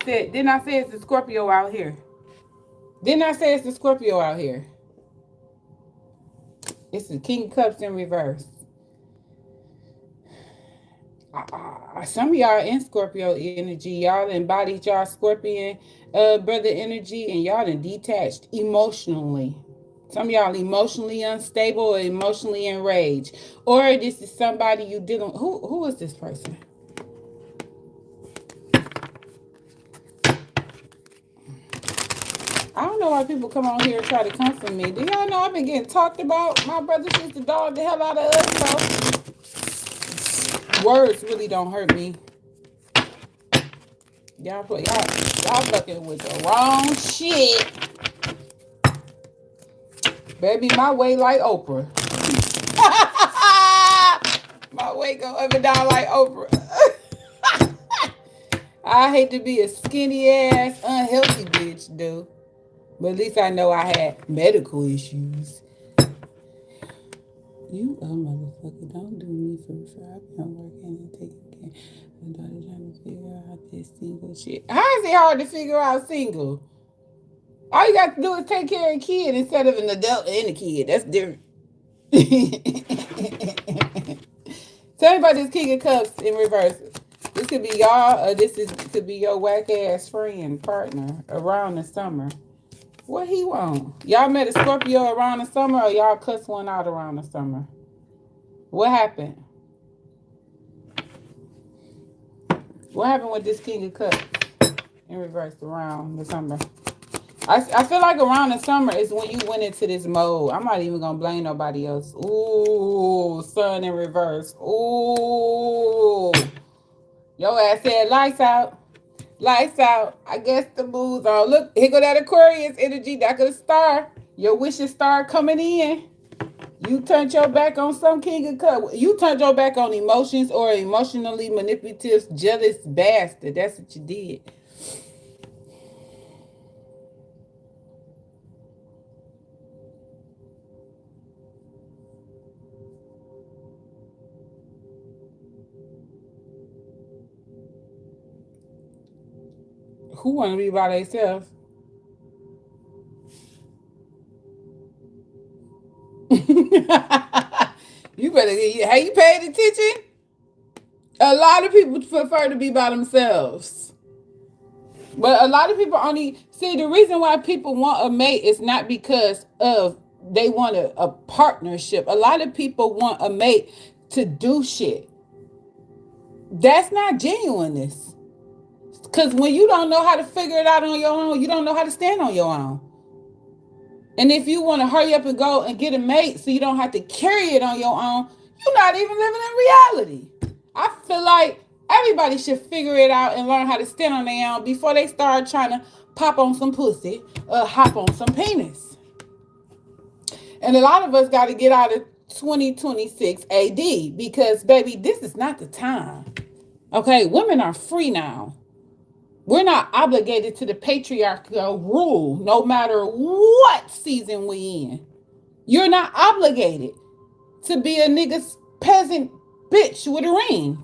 Didn't I say it's the Scorpio out here? Didn't I say it's the Scorpio out here? It's the King of Cups in reverse. Some of y'all in Scorpio energy. Y'all embodied y'all Scorpion brother energy, and y'all done detached emotionally. Some of y'all emotionally unstable or emotionally enraged. Or this is somebody you dealing with. Who is this person? I don't know why people come on here and try to comfort me. Do y'all know I've been getting talked about? My brother used to dog the hell out of us, so words really don't hurt me. Y'all fucking with the wrong shit. Baby, my weight like Oprah. My weight go up and down like Oprah. I hate to be a skinny ass, unhealthy bitch, dude. But at least I know I had medical issues. You a motherfucker, don't do me for sure. I've been working and taking care. My daughter trying to figure out this single shit. How is it hard to figure out single? All you got to do is take care of a kid instead of an adult and a kid. That's different. Tell me about this King of Cups in reverse. This could be y'all, or could be your whack ass friend, partner around the summer. What he want? Y'all met a Scorpio around the summer, or y'all cuss one out around the summer? What happened? What happened with this King of Cups in reverse around the summer? I feel like around the summer is when you went into this mode. I'm not even gonna blame nobody else. Ooh, sun in reverse. Ooh, your ass said lights out. Lights out. I guess the mood's on. Look, here go that Aquarius energy. That could star. Your wishes start coming in. You turned your back on some King of Cups. You turned your back on emotions or emotionally manipulative, jealous bastard. That's what you did. Who want to be by themselves? You better. Have you paid attention? A lot of people prefer to be by themselves. But a lot of people only see the reason why people want a mate is not because of they want a partnership. A lot of people want a mate to do shit. That's not genuineness. Because when you don't know how to figure it out on your own, you don't know how to stand on your own. And if you want to hurry up and go and get a mate so you don't have to carry it on your own, you're not even living in reality. I feel like everybody should figure it out and learn how to stand on their own before they start trying to pop on some pussy or hop on some penis. And a lot of us got to get out of 2026 AD because, baby, this is not the time. Okay, women are free now. We're not obligated to the patriarchal rule no matter what season we in. You're not obligated to be a nigga's peasant bitch with a ring.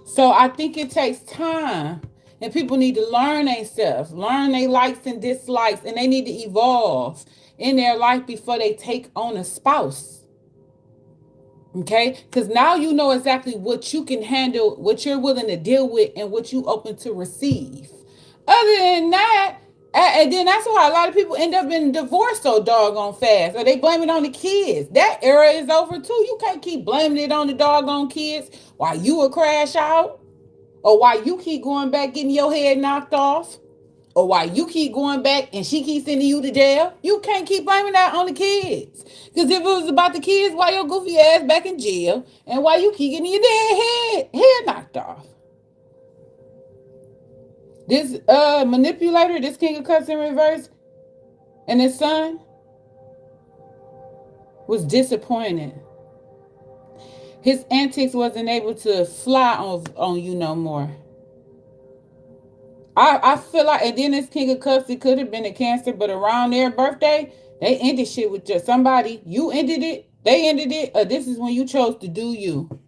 So I think it takes time. And people need to learn themselves, learn their likes and dislikes, and they need to evolve in their life before they take on a spouse. Okay? Because now you know exactly what you can handle, what you're willing to deal with, and what you open to receive. Other than that, and then that's why a lot of people end up in divorce so doggone fast, or they blame it on the kids. That era is over too. You can't keep blaming it on the doggone kids while you will crash out, or while you keep going back getting your head knocked off, or why you keep going back and she keeps sending you to jail. You can't keep blaming that on the kids. Because if it was about the kids, why your goofy ass back in jail? And why you keep getting your dead head knocked off? This manipulator, this King of Cups in reverse, and his son was disappointed. His antics wasn't able to fly on you no more. I feel like, and then this King of Cups, it could have been a Cancer, but around their birthday, they ended shit with just somebody. You ended it, they ended it, or this is when you chose to do you.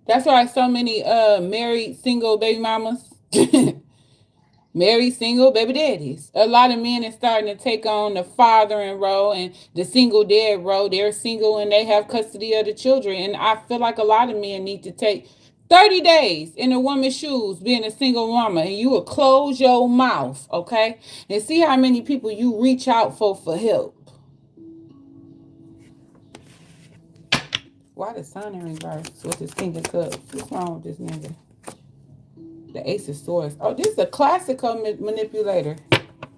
That's why so many married single baby mamas. Married single baby daddies. A lot of men are starting to take on the fathering role and the single dad role. They're single and they have custody of the children. And I feel like a lot of men need to take 30 days in a woman's shoes being a single mama, and you will close your mouth, okay? And see how many people you reach out for help. Why the sun in reverse with this King of Cups? What's wrong with this nigga? The Ace of Swords. Oh, this is a classical manipulator.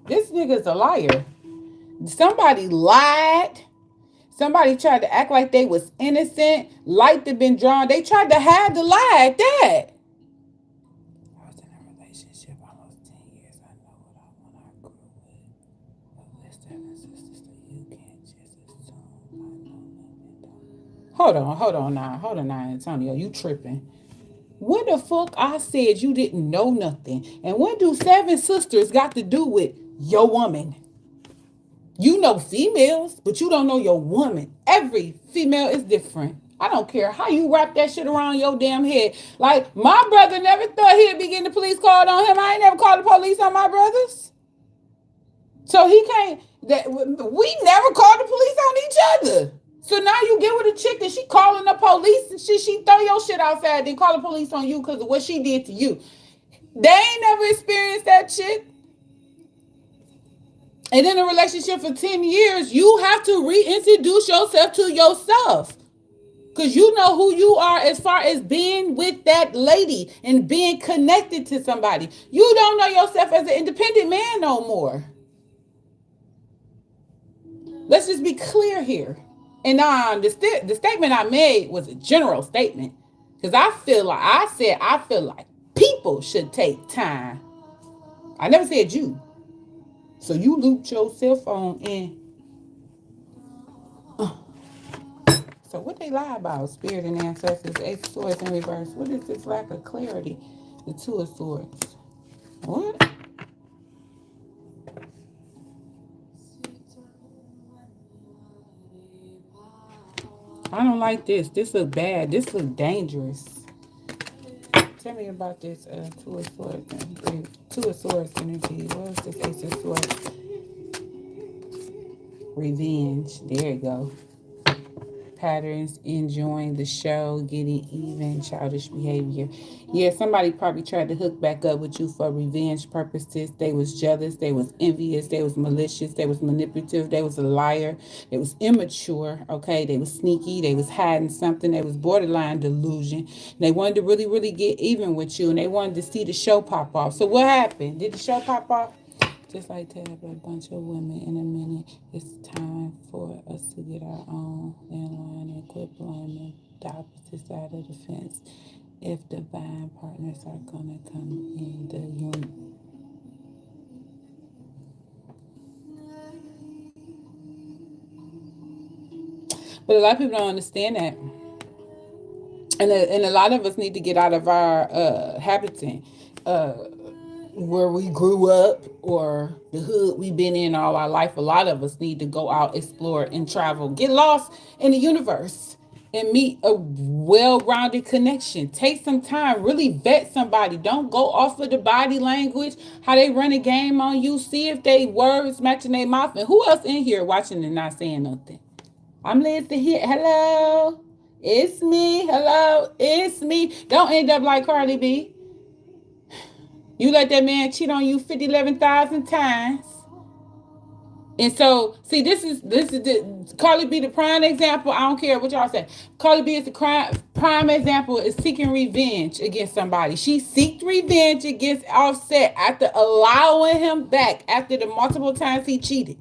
This nigga's a liar. Somebody lied. Somebody tried to act like they was innocent. Light had been drawn. They tried to hide the lie at that. I was in a relationship almost 10 years. I know what I want. I grew with. But we're 7 sisters, so you can't just assume I know nothing. Hold on now, Antonio. You tripping. What the fuck I said you didn't know nothing? And what do 7 sisters got to do with your woman? You know females, but you don't know your woman. Every female is different. I don't care how you wrap that shit around your damn head. Like, my brother never thought he'd be getting the police called on him. I ain't never called the police on my brothers. So he can't, we never called the police on each other. So now you get with a chick and she calling the police and she throw your shit outside, then call the police on you because of what she did to you. They ain't never experienced that shit. And in a relationship for 10 years, you have to reintroduce yourself to yourself. Because you know who you are as far as being with that lady and being connected to somebody. You don't know yourself as an independent man no more. Let's just be clear here. And the statement I made was a general statement. Because I feel like people should take time. I never said you. So you looped your cell phone in. So what they lie about? Spirit and ancestors, Ace of Swords in reverse. What is this lack of clarity? The Two of Swords. What? I don't like this. This look bad. This look dangerous. Tell me about this Two of Swords energy. Two of Swords energy. What is this Ace of Swords? Revenge. There you go. patterns, enjoying the show, getting even, childish behavior. Yeah, somebody probably tried to hook back up with you for revenge purposes. They was jealous, they was envious, they was malicious, they was manipulative, they was a liar, they was immature, okay? They was sneaky, they was hiding something, they was borderline delusion. They wanted to really, really get even with you and they wanted to see the show pop off. So what happened? Did the show pop off? Just like to have a bunch of women in a minute, it's time for us to get our own landline and quit blaming the opposite side of the fence. If divine partners are gonna come in the union. But a lot of people don't understand that. And a lot of us need to get out of our habitat. Uh, where we grew up or the hood we've been in all our life. A lot of us need to go out, explore, and travel. Get lost in the universe and meet a well-rounded connection. Take some time, really vet somebody. Don't go off of the body language, how they run a game on you. See if they words matching their mouth. And who else in here watching and not saying nothing? I'm Liz here. Hello. It's me. Hello. It's me. Don't end up like Cardi B. You let that man cheat on you 50, 11,000 times. And so, see, this is the Carly B the prime example. I don't care what y'all say. Carly B is the prime example is seeking revenge against somebody. She seeked revenge against Offset after allowing him back after the multiple times he cheated.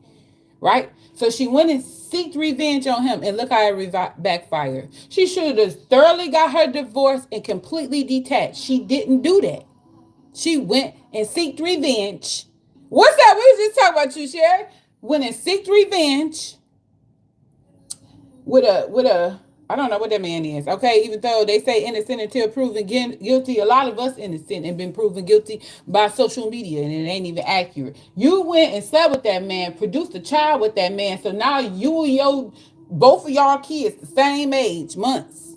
Right? So she went and seeked revenge on him, and look how it backfired. She should have thoroughly got her divorce and completely detached. She didn't do that. She went and seeked revenge. What's that? We was just talking about you, Sherry. Went and seeked revenge with a I don't know what that man is. Okay, even though they say innocent until proven guilty, a lot of us innocent and been proven guilty by social media, and it ain't even accurate. You went and slept with that man, produced a child with that man, so now you and your both of y'all kids the same age, months.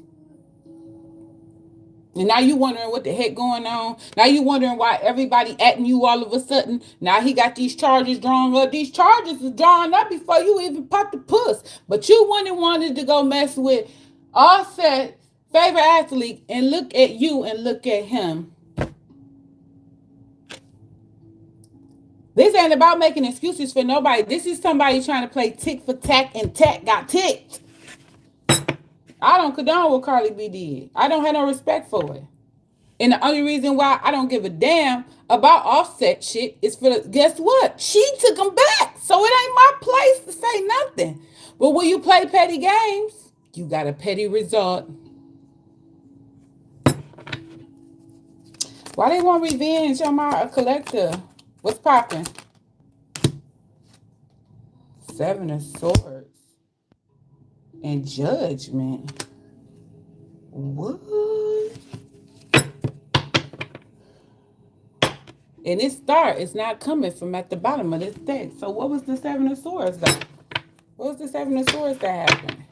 And now you wondering what the heck going on. Now you wondering why everybody atting you all of a sudden. Now he got these charges drawn up. These charges was drawn up before you even popped the puss. But you wanted to go mess with Offset, favorite athlete, and look at you and look at him. This ain't about making excuses for nobody. This is somebody trying to play tick for tack and tack got ticked. I don't condone what Carly B did. I don't have no respect for it. And the only reason why I don't give a damn about Offset shit is for guess what? She took him back. So it ain't my place to say nothing. But when you play petty games, you got a petty result. Why they want revenge on my collector? What's popping? Seven of Swords and Judgment. What? And this star is not coming from at the bottom of this deck. So what was the Seven of Swords though? What was the Seven of Swords that happened?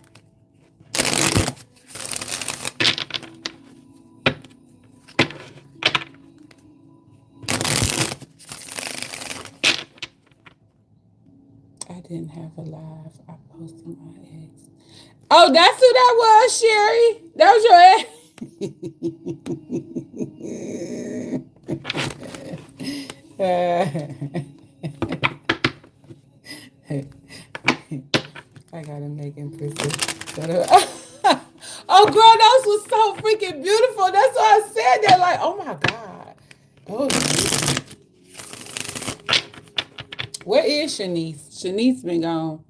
I didn't have a live. I posted my ex. Oh, that's who that was, Sherry. That was your ex. I gotta make Empress. Oh, girl, those was so freaking beautiful. That's why I said that. Like, oh my God. Those. Where is Shanice? Shanice been gone.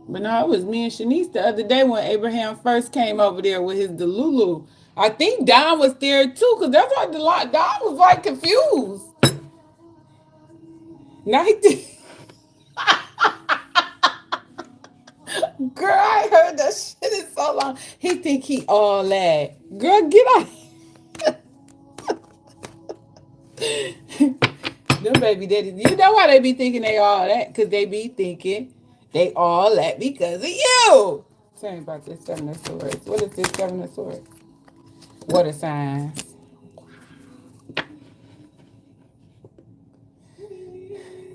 But no, it was me and Shanice the other day when Abraham first came over there with his Delulu. I think Don was there too, because that's why Don was like confused. Now he did. Girl, I heard that shit in so long. He think he all that. Girl, get out. Them baby daddies, you know why they be thinking they all that? Because they be thinking they all that because of you. Tell me about this Seven of Swords. What is this Seven of Swords? Water signs.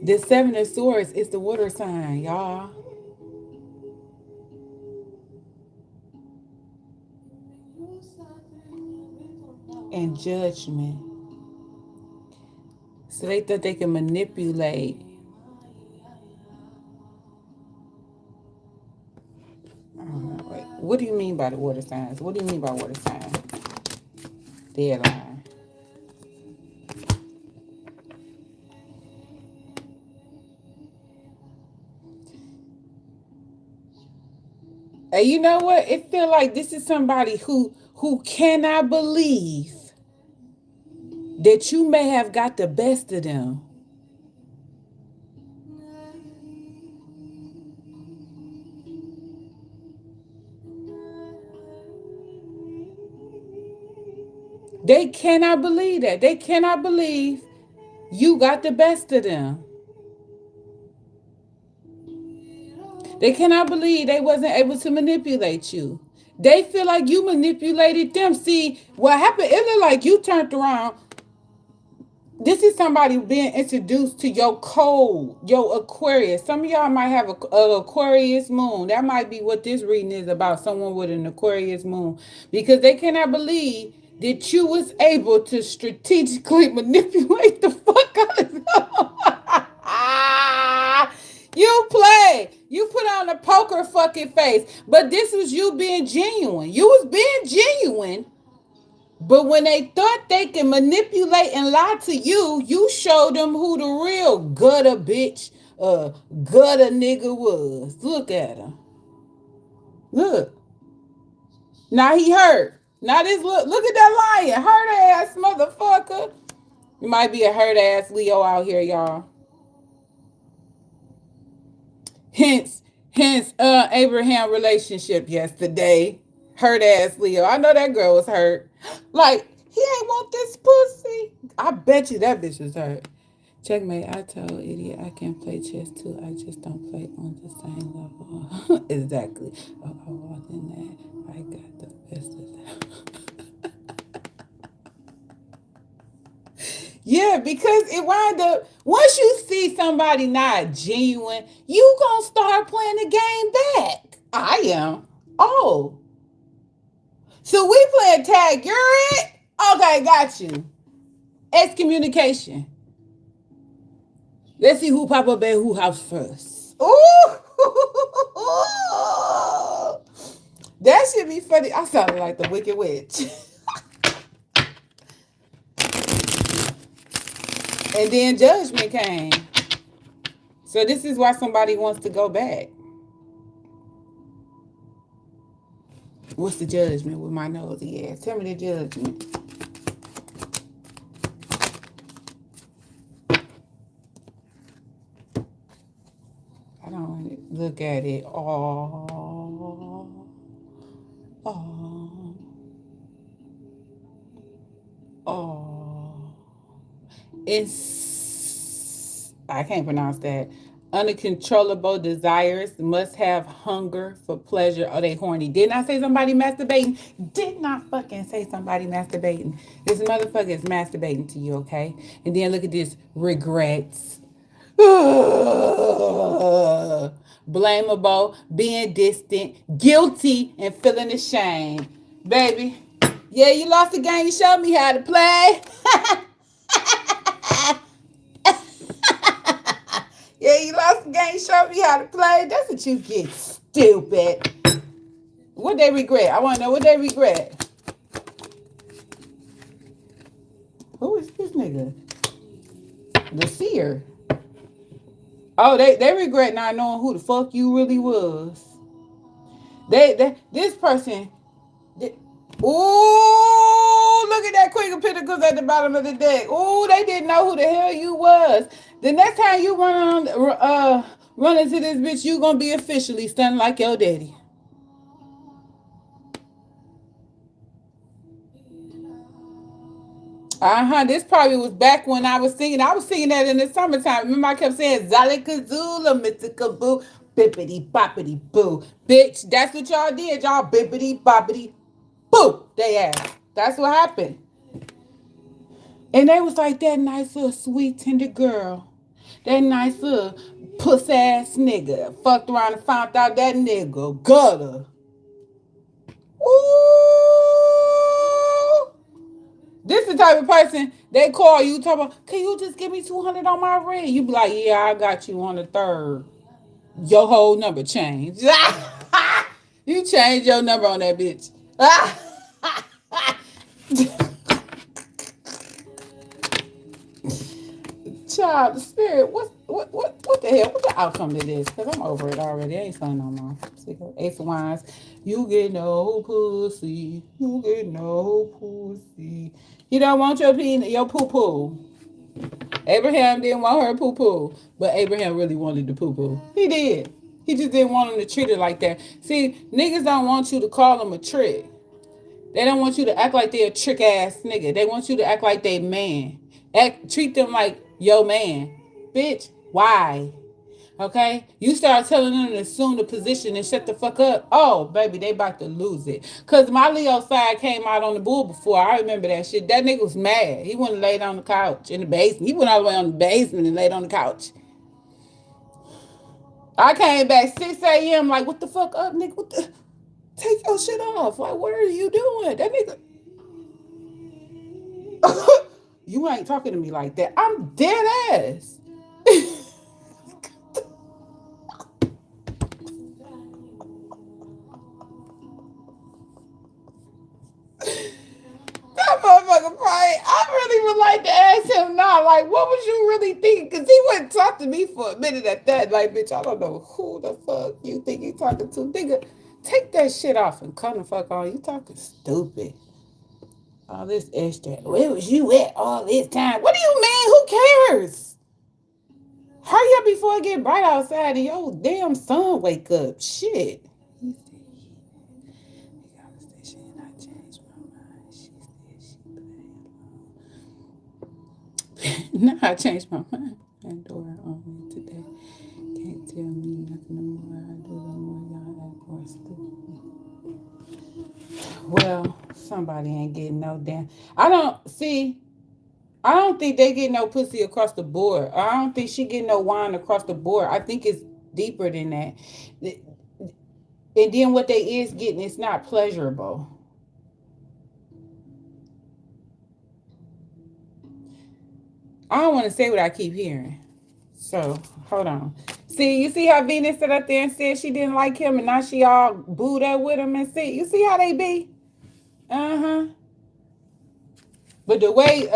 This Seven of Swords is the water sign, y'all. and judgment. So they thought they could manipulate. Wait, what do you mean by the water signs? What do you mean by water signs? Deadline. And you know what? It feel like this is somebody who cannot believe that you may have got the best of them. They cannot believe that. They cannot believe you got the best of them. They cannot believe they wasn't able to manipulate you. They feel like you manipulated them. See, what happened, it looked like you turned around. This is somebody being introduced to your code, your Aquarius. Some of y'all might have a Aquarius moon. That might be what this reading is about, someone with an Aquarius moon. Because they cannot believe that you was able to strategically manipulate the fuck out of them. You play. You put on a poker fucking face. But this was you being genuine. You was being genuine. But when they thought they could manipulate and lie to you, you showed them who the real gutter bitch, gutter nigga was. Look at him. Look. Now he hurt. Now this look at that lion. Hurt ass motherfucker. You might be a hurt ass Leo out here, y'all. Hence, Abraham relationship yesterday. Hurt ass Leo. I know that girl was hurt. Like, he ain't want this pussy. I bet you that bitch was hurt. Checkmate, I told idiot I can play chess too. I just don't play on the same level. Exactly. I walked in that. I got the best of that. Yeah, because it wound up, once you see somebody not genuine, you gonna start playing the game back. I am. Oh. So we playing tag. You're it? Okay, got you. Excommunication. Let's see who pop up at who house first. Ooh. That should be funny. I sounded like the Wicked Witch. And then judgment came. So this is why somebody wants to go back. What's the judgment with my nosy ass? Tell me the judgment. I don't look at it. Oh. It's, I can't pronounce that. Uncontrollable desires must have hunger for pleasure. Are they horny? Didn't I say somebody masturbating? Did not fucking say somebody masturbating. This motherfucker is masturbating to you, okay? And then look at this regrets. Blamable, being distant, guilty, and feeling ashamed. Baby, yeah, you lost the game. You showed me how to play. Yeah, you lost the game. Show me how to play. That's what you get, stupid. What they regret? I want to know what they regret. Who is this nigga? The seer. Oh, they regret not knowing who the fuck you really was. This person. Ooh, look at that Queen of Pentacles at the bottom of the deck. Ooh, they didn't know who the hell you was. The next time you run into this bitch, you gonna be officially stunned like your daddy. This probably was back when I was singing. I was singing that in the summertime. Remember, I kept saying Zalikazula, Mythical Boo, Bippity Boppity Boo. Bitch, that's what y'all did. Y'all bippity boppity boo. They ass. That's what happened. And they was like that nice little sweet tender girl. That nice little puss ass nigga. Fucked around and found out that nigga gutter. Ooh. This the type of person they call you talk about, can you just give me 200 on my rent? You be like, yeah, I got you on the third. Your whole number changed. You changed your number on that bitch. Child, the spirit, what the hell? What the outcome to this? Because I'm over it already. I ain't saying no more. Sick of Ace of Wands. You get no pussy. You get no pussy. You don't want your peanut, your poo poo. Abraham didn't want her poo poo, but Abraham really wanted the poo poo. He did. He just didn't want him to treat it like that. See, niggas don't want you to call them a trick. They don't want you to act like they're a trick ass nigga. They want you to act like they man. Treat them like yo man. Bitch, why? Okay? You start telling them to assume the position and shut the fuck up. Oh, baby, they about to lose it. Cause my Leo side came out on the bull before. I remember that shit. That nigga was mad. He went and laid on the couch in the basement. He went all the way on the basement and laid on the couch. I came back 6 a.m. like, what the fuck up, nigga? What the? Take your shit off. Like, what are you doing? That nigga. You ain't talking to me like that. I'm dead ass. That motherfucker probably, I really would like to ask him now, like, what was you really thinking? Because he wouldn't talk to me for a minute at that. Like, bitch, I don't know who the fuck you think you talking to. Nigga, take that shit off and come the fuck on. You talking stupid. All this extra. Where was you at all this time? What do you mean? Who cares? Hurry up before it get bright outside and your damn son wake up. Shit. Now I changed my mind. Pandora on me today. Can't tell me nothing no more. I do no more. Y'all act more stupid. Well, somebody ain't getting no damn. I don't see. I don't think they get no pussy across the board. I don't think she get no wine across the board. I think it's deeper than that. And then what they is getting, it's not pleasurable. I don't want to say what I keep hearing. So hold on. See, you see how Venus sat up there and said she didn't like him, and now she all booed up with him and see. You see how they be? Uh-huh. But the way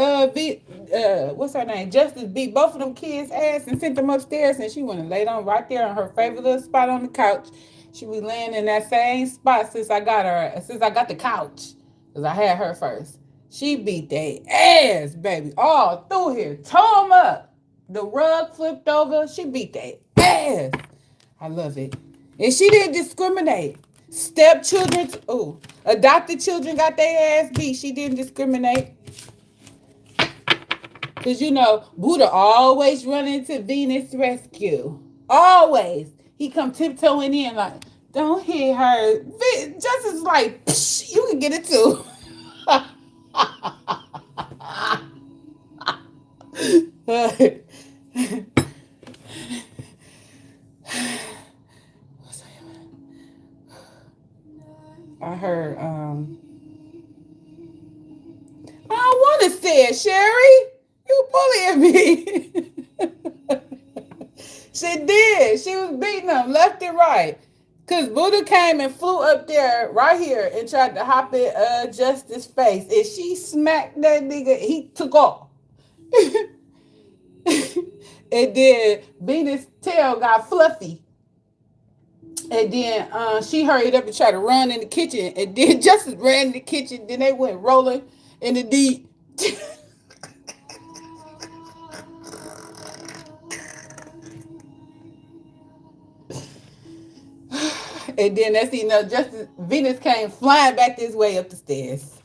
what's her name? Justice beat both of them kids' ass and sent them upstairs, and she went and laid on right there on her favorite little spot on the couch. She was laying in that same spot since I got the couch, cause I had her first. She beat their ass, baby, all through here, tore them up. The rug flipped over. She beat their ass. I love it, and she didn't discriminate. Stepchildren, oh, adopted children got their ass beat. She didn't discriminate. Because, you know, Buddha always run into Venus' rescue. Always. He come tiptoeing in like, don't hit her. Justice is like, psh, you can get it too. I heard, I don't want to say it, Sherry. You bullying me. She did. She was beating him left and right. Cause Buddha came and flew up there right here and tried to hop in Justice's face. And she smacked that nigga. He took off. And then Venus' tail got fluffy. And then she hurried up and tried to run in the kitchen. And then Justice ran in the kitchen. Then they went rolling in the deep. And then that's enough. Justice Venus came flying back this way up the stairs.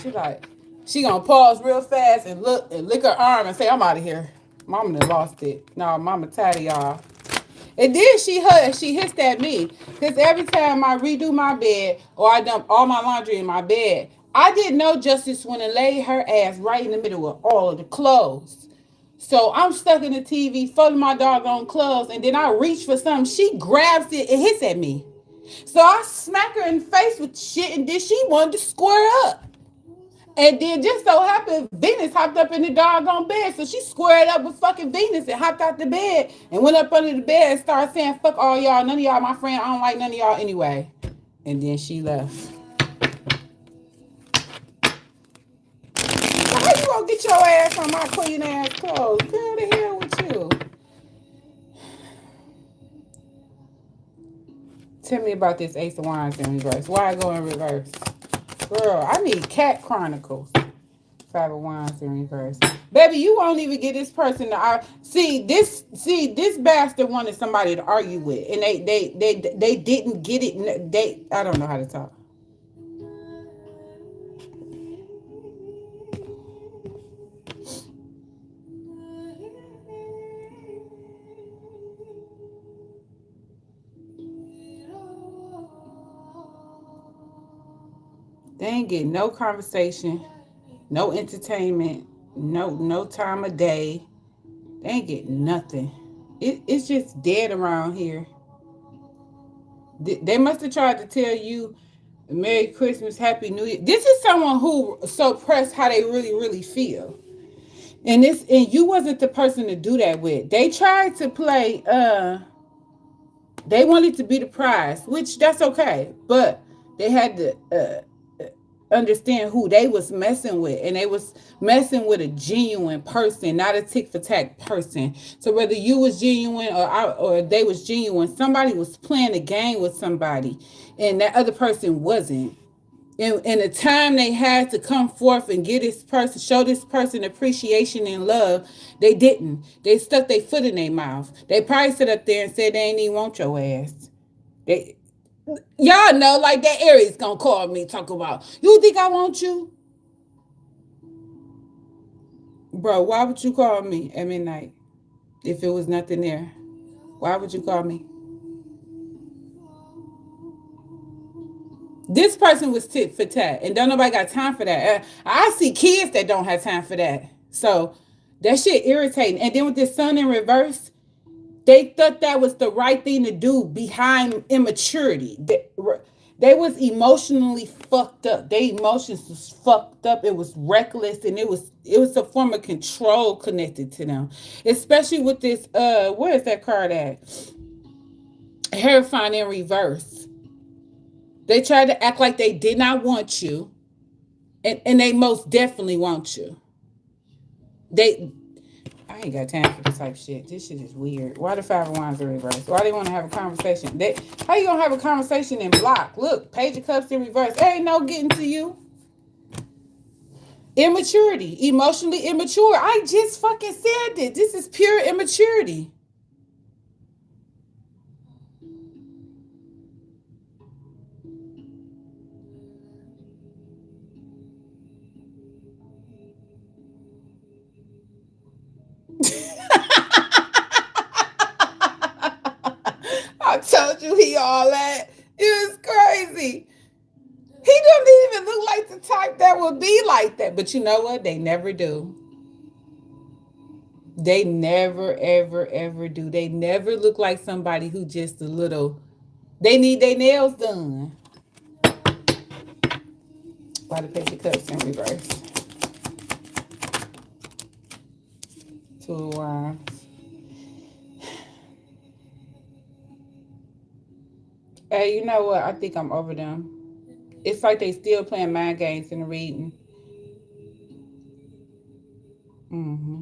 She like, she gonna pause real fast and look and lick her arm and say, I'm out of here. Mama done lost it. No, mama tired of y'all. And then she hissed at me. Because every time I redo my bed or I dump all my laundry in my bed, I didn't know Justice went and laid her ass right in the middle of all of the clothes. So I'm stuck in the TV, folding my doggone clothes, and then I reach for something. She grabs it and hits at me. So I smack her in the face with shit, and then she wanted to square up. And then just so happened, Venus hopped up in the doggone bed. So she squared up with fucking Venus and hopped out the bed and went up under the bed and started saying, fuck all y'all. None of y'all my friend. I don't like none of y'all anyway. And then she left. So how you gonna get your ass on my clean ass clothes? Girl, the hell with you. Tell me about this Ace of Wands in reverse. Why I go in reverse? Girl, I need Cat Chronicles. Five of Wands in reverse. Baby, you won't even get this person to argue. See this bastard wanted somebody to argue with. And they didn't get it. I don't know how to talk. They ain't getting no conversation, no entertainment, no time of day. They ain't getting nothing. It's just dead around here. They must have tried to tell you Merry Christmas, Happy New Year. This is someone who suppressed how they really feel. And you wasn't the person to do that with. They tried to play they wanted to be the prize, which that's okay. But they had to understand who they was messing with, and they was messing with a genuine person, not a tick for tack person. So whether you was genuine or they was genuine, somebody was playing a game with somebody, and that other person wasn't. And the time they had to come forth and get this person, show this person appreciation and love, they didn't. They stuck their foot in their mouth. They probably sit up there and said they ain't even want your ass. They Y'all know, like that Aries gonna call me, talk about, you think I want you? Bro, why would you call me at midnight if it was nothing there? Why would you call me? This person was tit for tat, and don't nobody got time for that. I see kids that don't have time for that. So that shit irritating. And then with this sun in reverse, they thought that was the right thing to do behind immaturity. They was emotionally fucked up. Their emotions was fucked up. It was reckless, and it was a form of control connected to them. Especially with this where is that card at? Hierophant in reverse. They tried to act like they did not want you, and they most definitely want you. They I ain't got time for this type of shit. This shit is weird. Why the Five of Wands in reverse? Why they want to have a conversation? How you gonna have a conversation in block? Look, Page of Cups in reverse. There ain't no getting to you. Immaturity, emotionally immature. I just fucking said this. This is pure immaturity. I told you he all that. It was crazy. He doesn't even look like the type that would be like that. But you know what? They never do. They never, ever, ever do. They never look like somebody who just a little. They need their nails done. By the Page of Cups in reverse. Two of Wands. Hey, you know what? I think I'm over them. It's like they still playing mind games in the reading. Mm-hmm.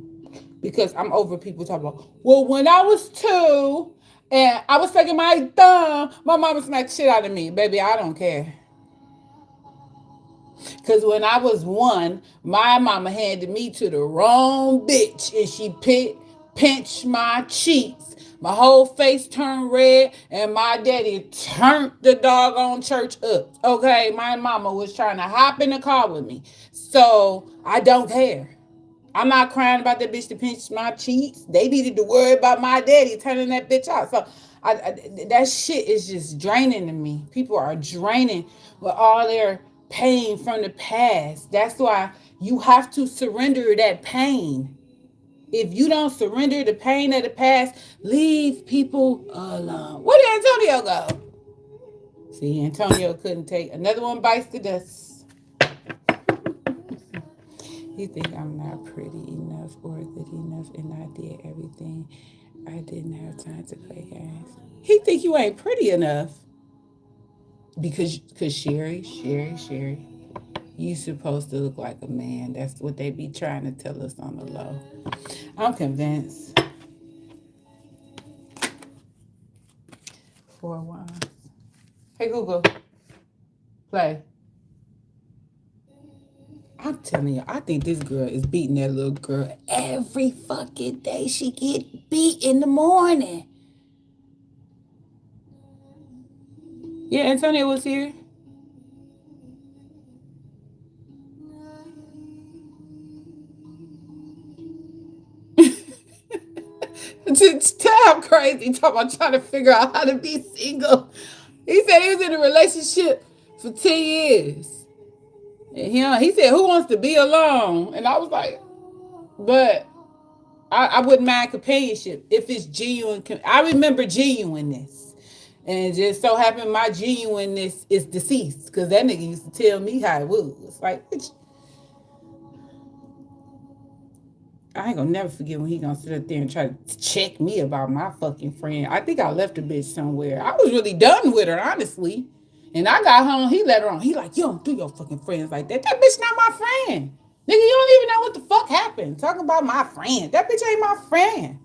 Because I'm over people talking about, well, when I was 2 and I was taking my thumb, my mama smacked shit out of me. Baby, I don't care. Because when I was 1, my mama handed me to the wrong bitch and she pinched my cheeks. My whole face turned red and my daddy turned the doggone church up. Okay, my mama was trying to hop in the car with me. So I don't care. I'm not crying about that bitch to pinch my cheeks. They needed to worry about my daddy turning that bitch out. So that shit is just draining to me. People are draining with all their pain from the past. That's why you have to surrender that pain. If you don't surrender the pain of the past, leave people alone. Where did Antonio go? See, Antonio couldn't take another one bites the dust. He think I'm not pretty enough or good enough, and I did everything. I didn't have time to play games. He think you ain't pretty enough because Sherry, you supposed to look like a man. That's what they be trying to tell us on the low. I'm convinced. For a while. Hey Google, play. I'm telling you, I think this girl is beating that little girl every fucking day. She get beat in the morning. Yeah, Antonio was here. I'm crazy. Talking about trying to figure out how to be single. He said he was in a relationship for 10 years. And he said, who wants to be alone? And I was like, but I wouldn't mind companionship if it's genuine. I remember genuineness. And it just so happened my genuineness is deceased because that nigga used to tell me how it was. Like, bitch, I ain't gonna never forget when he gonna sit up there and try to check me about my fucking friend. I think I left a bitch somewhere. I was really done with her, honestly. And I got home, he let her on. He like, you don't do your fucking friends like that. That bitch not my friend. Nigga, you don't even know what the fuck happened. Talking about my friend. That bitch ain't my friend.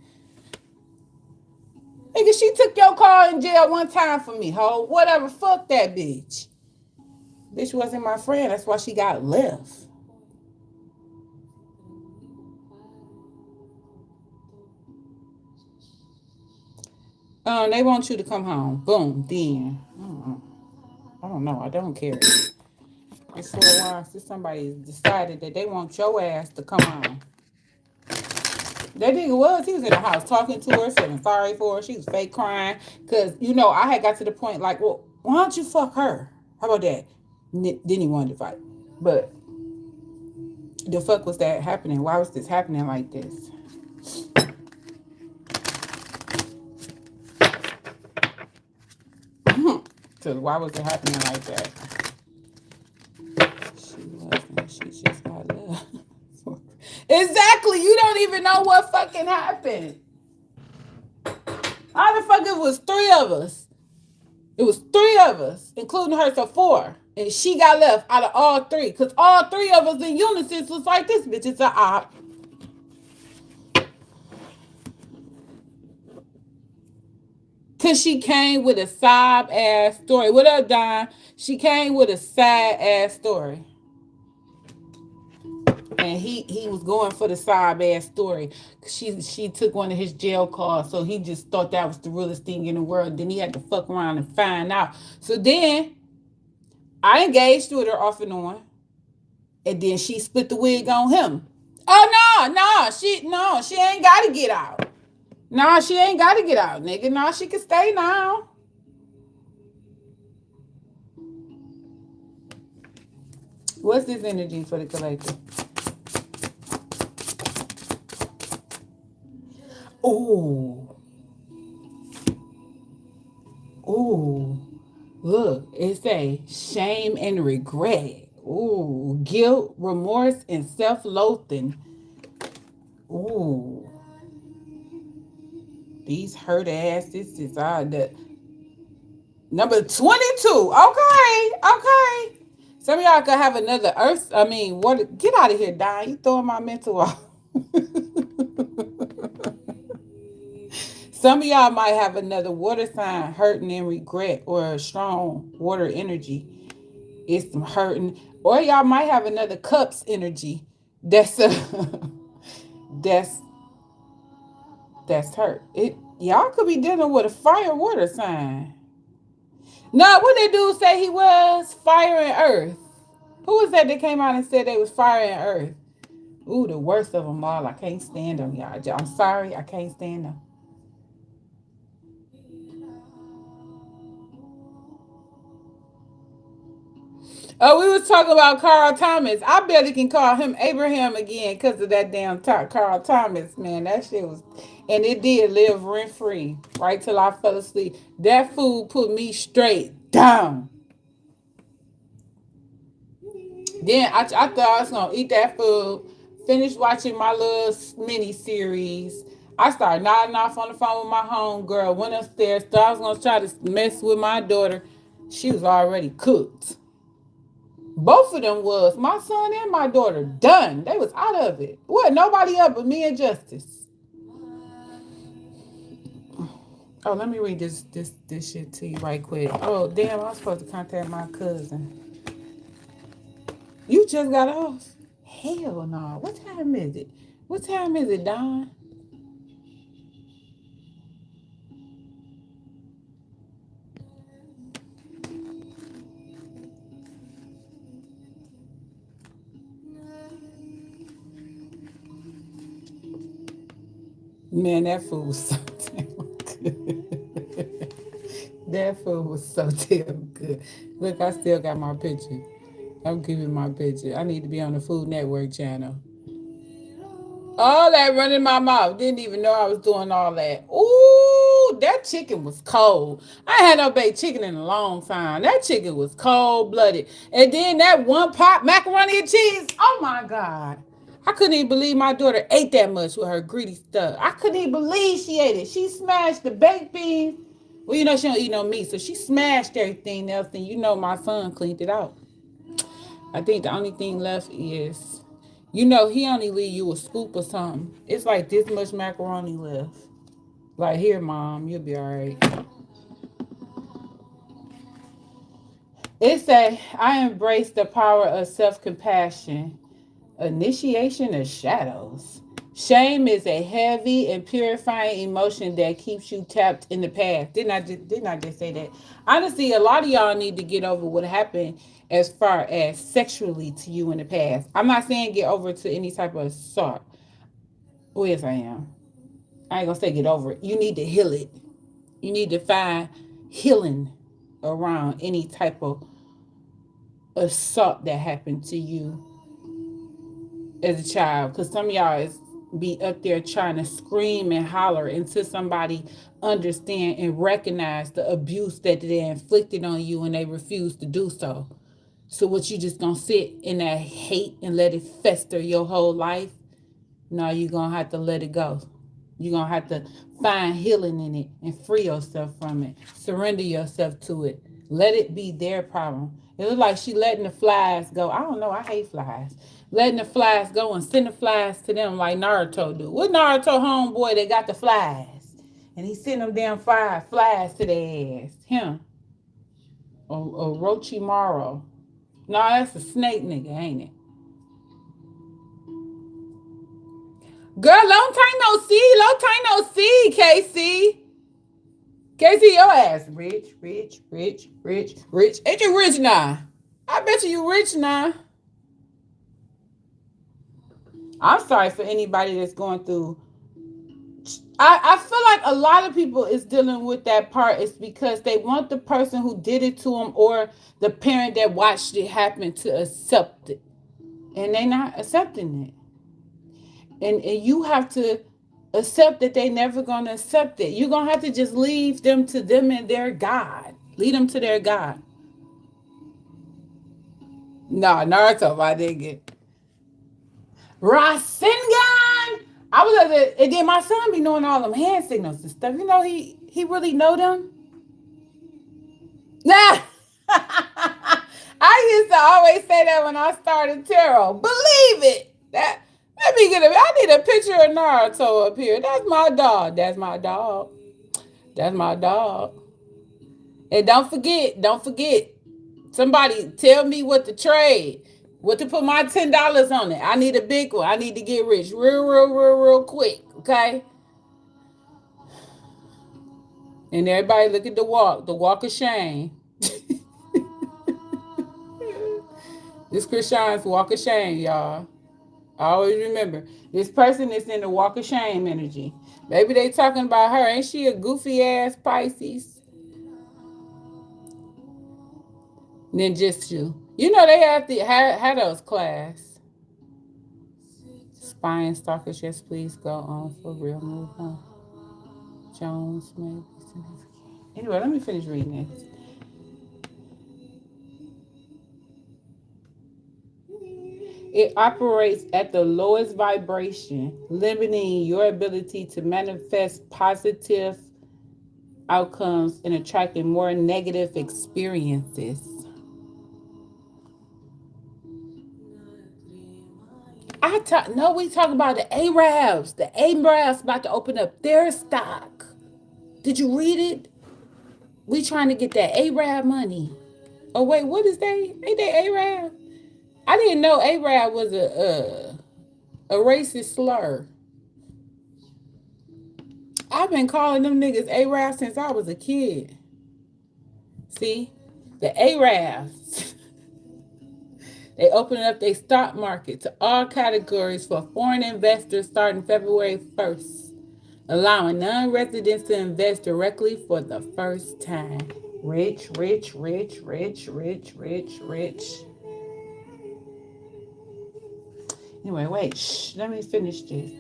Nigga, she took your car in jail one time for me, ho. Whatever, fuck that bitch. Bitch wasn't my friend. That's why she got left. They want you to come home. Boom, then. I don't know. I don't care. It's for a while since somebody decided that they want your ass to come home. That nigga was. He was in the house talking to her, feeling sorry for her. She was fake crying. Because, I had got to the point like, well, why don't you fuck her? How about that? Then he wanted to fight. But the fuck was that happening? Why was this happening like this? So why was it happening like that? She wasn't. She just got love. Exactly. You don't even know what fucking happened. How the fuck it was three of us? It was three of us, including her, so four. And she got left out of all three. Because all three of us in unison was like, this bitch is a op. Because she came with a sob ass story. What up, Don? She came with a sad ass story. And he was going for the sob ass story. She took one of his jail calls, so he just thought that was the realest thing in the world. Then he had to fuck around and find out. So then I engaged with her off and on, and then she split the wig on him. Oh she ain't gotta get out. No, she ain't gotta get out, nigga. No, she can stay now. What's this energy for the collective? Oh, oh. Look, it say shame and regret. Ooh, guilt, remorse, and self-loathing. Ooh, these hurt asses is the number 22. Okay, okay. Some of y'all could have another earth. I mean, what? Get out of here, Don. You throwing my mental off. Some of y'all might have another water sign hurting and regret, or a strong water energy. It's some hurting, or y'all might have another cups energy. That's that's that's hurt. It y'all could be dealing with a fire water sign. No, what did dude say he was? Fire and earth. Who was that came out and said they was fire and earth? Ooh, the worst of them all. I can't stand them, y'all. I'm sorry, I can't stand them. Oh, we was talking about Carl Thomas. I barely can call him Abraham again because of that damn Carl Thomas, man. That shit was, and it did live rent free right till I fell asleep. That food put me straight down. Then I thought I was gonna eat that food. Finished watching my little mini series. I started nodding off on the phone with my home girl. Went upstairs. Thought I was gonna try to mess with my daughter. She was already cooked. Both of them was my son and my daughter done. They was out of it. What? Nobody up but me and Justice. Oh, let me read this shit to you right quick. Oh, damn! I was supposed to contact my cousin. You just got off? Hell no. What time is it? What time is it, Don? Man, that food was so damn good. That food was so damn good. Look, I still got my picture. I'm keeping my picture. I need to be on the Food Network channel. All that running my mouth. Didn't even know I was doing all that. Ooh, that chicken was cold. I ain't had no baked chicken in a long time. That chicken was cold blooded. And then that one pot macaroni and cheese. Oh my God. I couldn't even believe my daughter ate that much with her greedy stuff. I couldn't even believe she ate it. She smashed the baked beans. Well, you know she don't eat no meat, so she smashed everything else, and you know my son cleaned it out. I think the only thing left is, he only leave you a scoop or something. It's like this much macaroni left. Like, here, Mom, you'll be all right. It say, I embrace the power of self-compassion. Initiation of shadows. Shame is a heavy and purifying emotion that keeps you tapped in the past. Didn't I just say that? Honestly, a lot of y'all need to get over what happened as far as sexually to you in the past. I'm not saying get over to any type of assault. Oh, yes, I am. I ain't gonna say get over it. You need to heal it. You need to find healing around any type of assault that happened to you as a child, because some of y'all is be up there trying to scream and holler until somebody understand and recognize the abuse that they inflicted on you and they refuse to do so. So what, you just gonna sit in that hate and let it fester your whole life? No, you gonna have to let it go. You're gonna have to find healing in it and free yourself from it. Surrender yourself to it. Let it be their problem. It looks like she letting the flies go. I don't know. I hate flies. Letting the flies go and send the flies to them like Naruto do. What Naruto homeboy that got the flies? And he sent them damn flies to their ass. Him. Or Orochimaru. No, that's a snake nigga, ain't it? Girl, long time no see. Long time no see, Casey. Casey, your ass rich, rich, rich, rich, rich. Ain't you rich now? I bet you rich now. I'm sorry for anybody that's going through. I feel like a lot of people is dealing with that part. It's because they want the person who did it to them or the parent that watched it happen to accept it. And they not accepting it. And you have to accept that they never gonna accept it. You're gonna have to just leave them to them and their God. Lead them to their God. Nah, Naruto, my nigga. Rasengan. I was at it, and then my son be knowing all them hand signals and stuff. You know he really know them. Nah. I used to always say that when I started tarot. Believe it. That let me get a. I need a picture of Naruto up here. That's my dog. That's my dog. That's my dog. And don't forget. Somebody tell me what to trade. What to put my $10 on it. I need a big one. I need to get rich real quick. Okay? And everybody look at the walk of shame. This Krishan's walk of shame, y'all. I always remember. This person is in the walk of shame energy. Maybe they talking about her. Ain't she a goofy ass Pisces? And then just you. You know they have to have those class. Spying stalkers, yes, please go on for real. Move on. Jones, maybe. Anyway, let me finish reading this. It operates at the lowest vibration, limiting your ability to manifest positive outcomes and attracting more negative experiences. We talk about the Arabs. The Arabs about to open up their stock. Did you read it? We trying to get that Arab money. Oh wait, what is they? Ain't they Arab? I didn't know Arab was a racist slur. I've been calling them niggas Arab since I was a kid. See, the Arabs. They opening up their stock market to all categories for foreign investors starting February 1st, allowing non-residents to invest directly for the first time. Rich, rich, rich, rich, rich, rich, rich. Anyway, wait, let me finish this.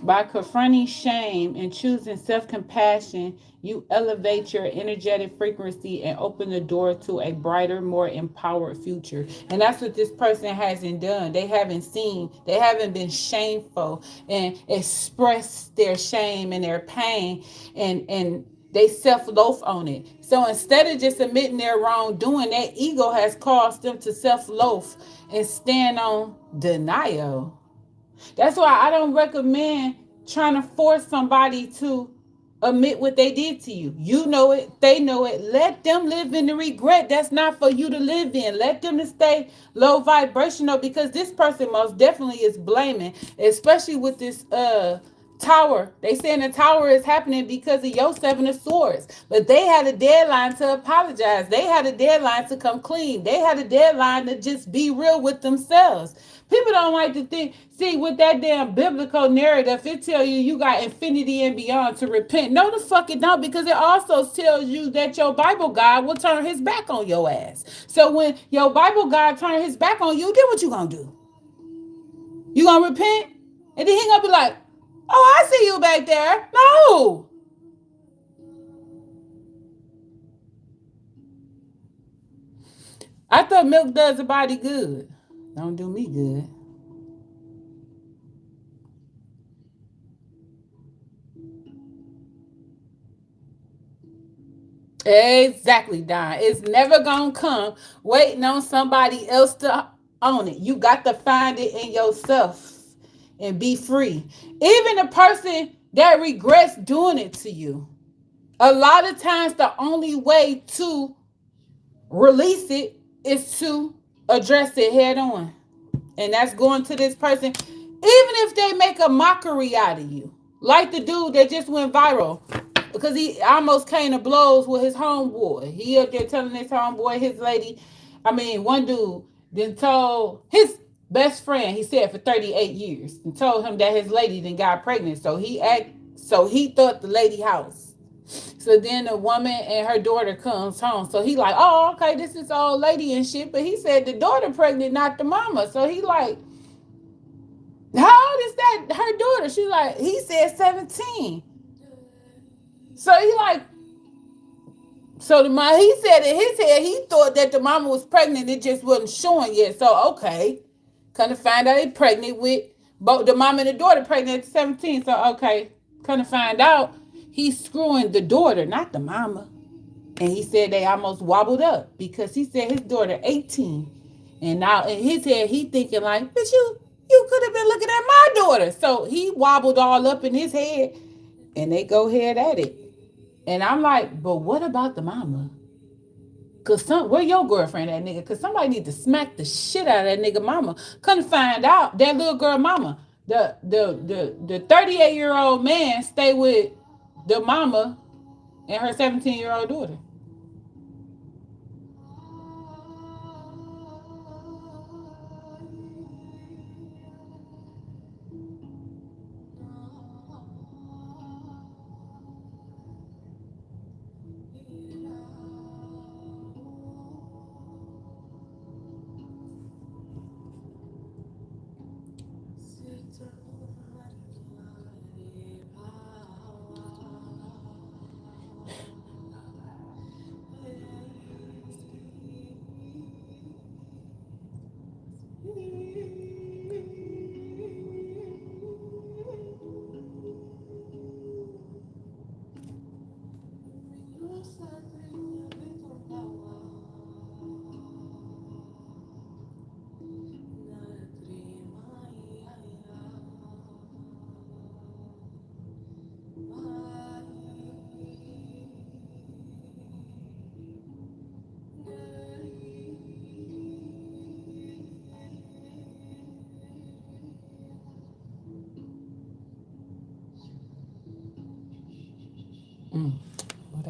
By confronting shame and choosing self compassion, you elevate your energetic frequency and open the door to a brighter, more empowered future. And that's what this person hasn't done. They haven't been shameful and expressed their shame and their pain and they self-loaf on it. So instead of just admitting their wrongdoing, that ego has caused them to self-loaf and stand on denial. That's why I don't recommend trying to force somebody to admit what they did to you. You know it, they know it. Let them live in the regret. That's not for you to live in. Let them to stay low vibrational because this person most definitely is blaming, especially with this tower. They saying the tower is happening because of your seven of swords. But they had a deadline to apologize. They had a deadline to come clean. They had a deadline to just be real with themselves. People don't like to think, see, with that damn biblical narrative, it tell you you got infinity and beyond to repent. No, the fuck it don't, because it also tells you that your Bible God will turn his back on your ass. So when your Bible God turn his back on you, then what you gonna do? You gonna repent? And then he gonna be like, oh, I see you back there. No. I thought milk does the body good. Don't do me good. Exactly, Don. It's never gonna come waiting on somebody else to own it. You got to find it in yourself and be free. Even the person that regrets doing it to you, a lot of times the only way to release it is to address it head on. And that's going to this person, even if they make a mockery out of you. Like the dude that just went viral because he almost came to blows with his homeboy. He up there telling his homeboy, his lady, one dude then told his best friend, he said for 38 years, and told him that his lady then got pregnant. So he thought the lady house. So then the woman and her daughter comes home. So he like, oh, okay, this is old lady and shit. But he said the daughter pregnant, not the mama. So he like, how old is that her daughter? She like, he said 17. So he like, so the mom, he said in his head, he thought that the mama was pregnant. It just wasn't showing yet. So okay, kind of find out they pregnant with both the mom and the daughter pregnant at 17. So okay, kind of find out he's screwing the daughter, not the mama. And he said they almost wobbled up because he said his daughter 18. And now in his head, he thinking like, but you could have been looking at my daughter. So he wobbled all up in his head and they go ahead at it. And I'm like, but what about the mama? Where your girlfriend at, nigga? Cause somebody need to smack the shit out of that nigga mama. Couldn't find out that little girl mama. The 38-year-old man stay with the mama and her 17-year-old daughter.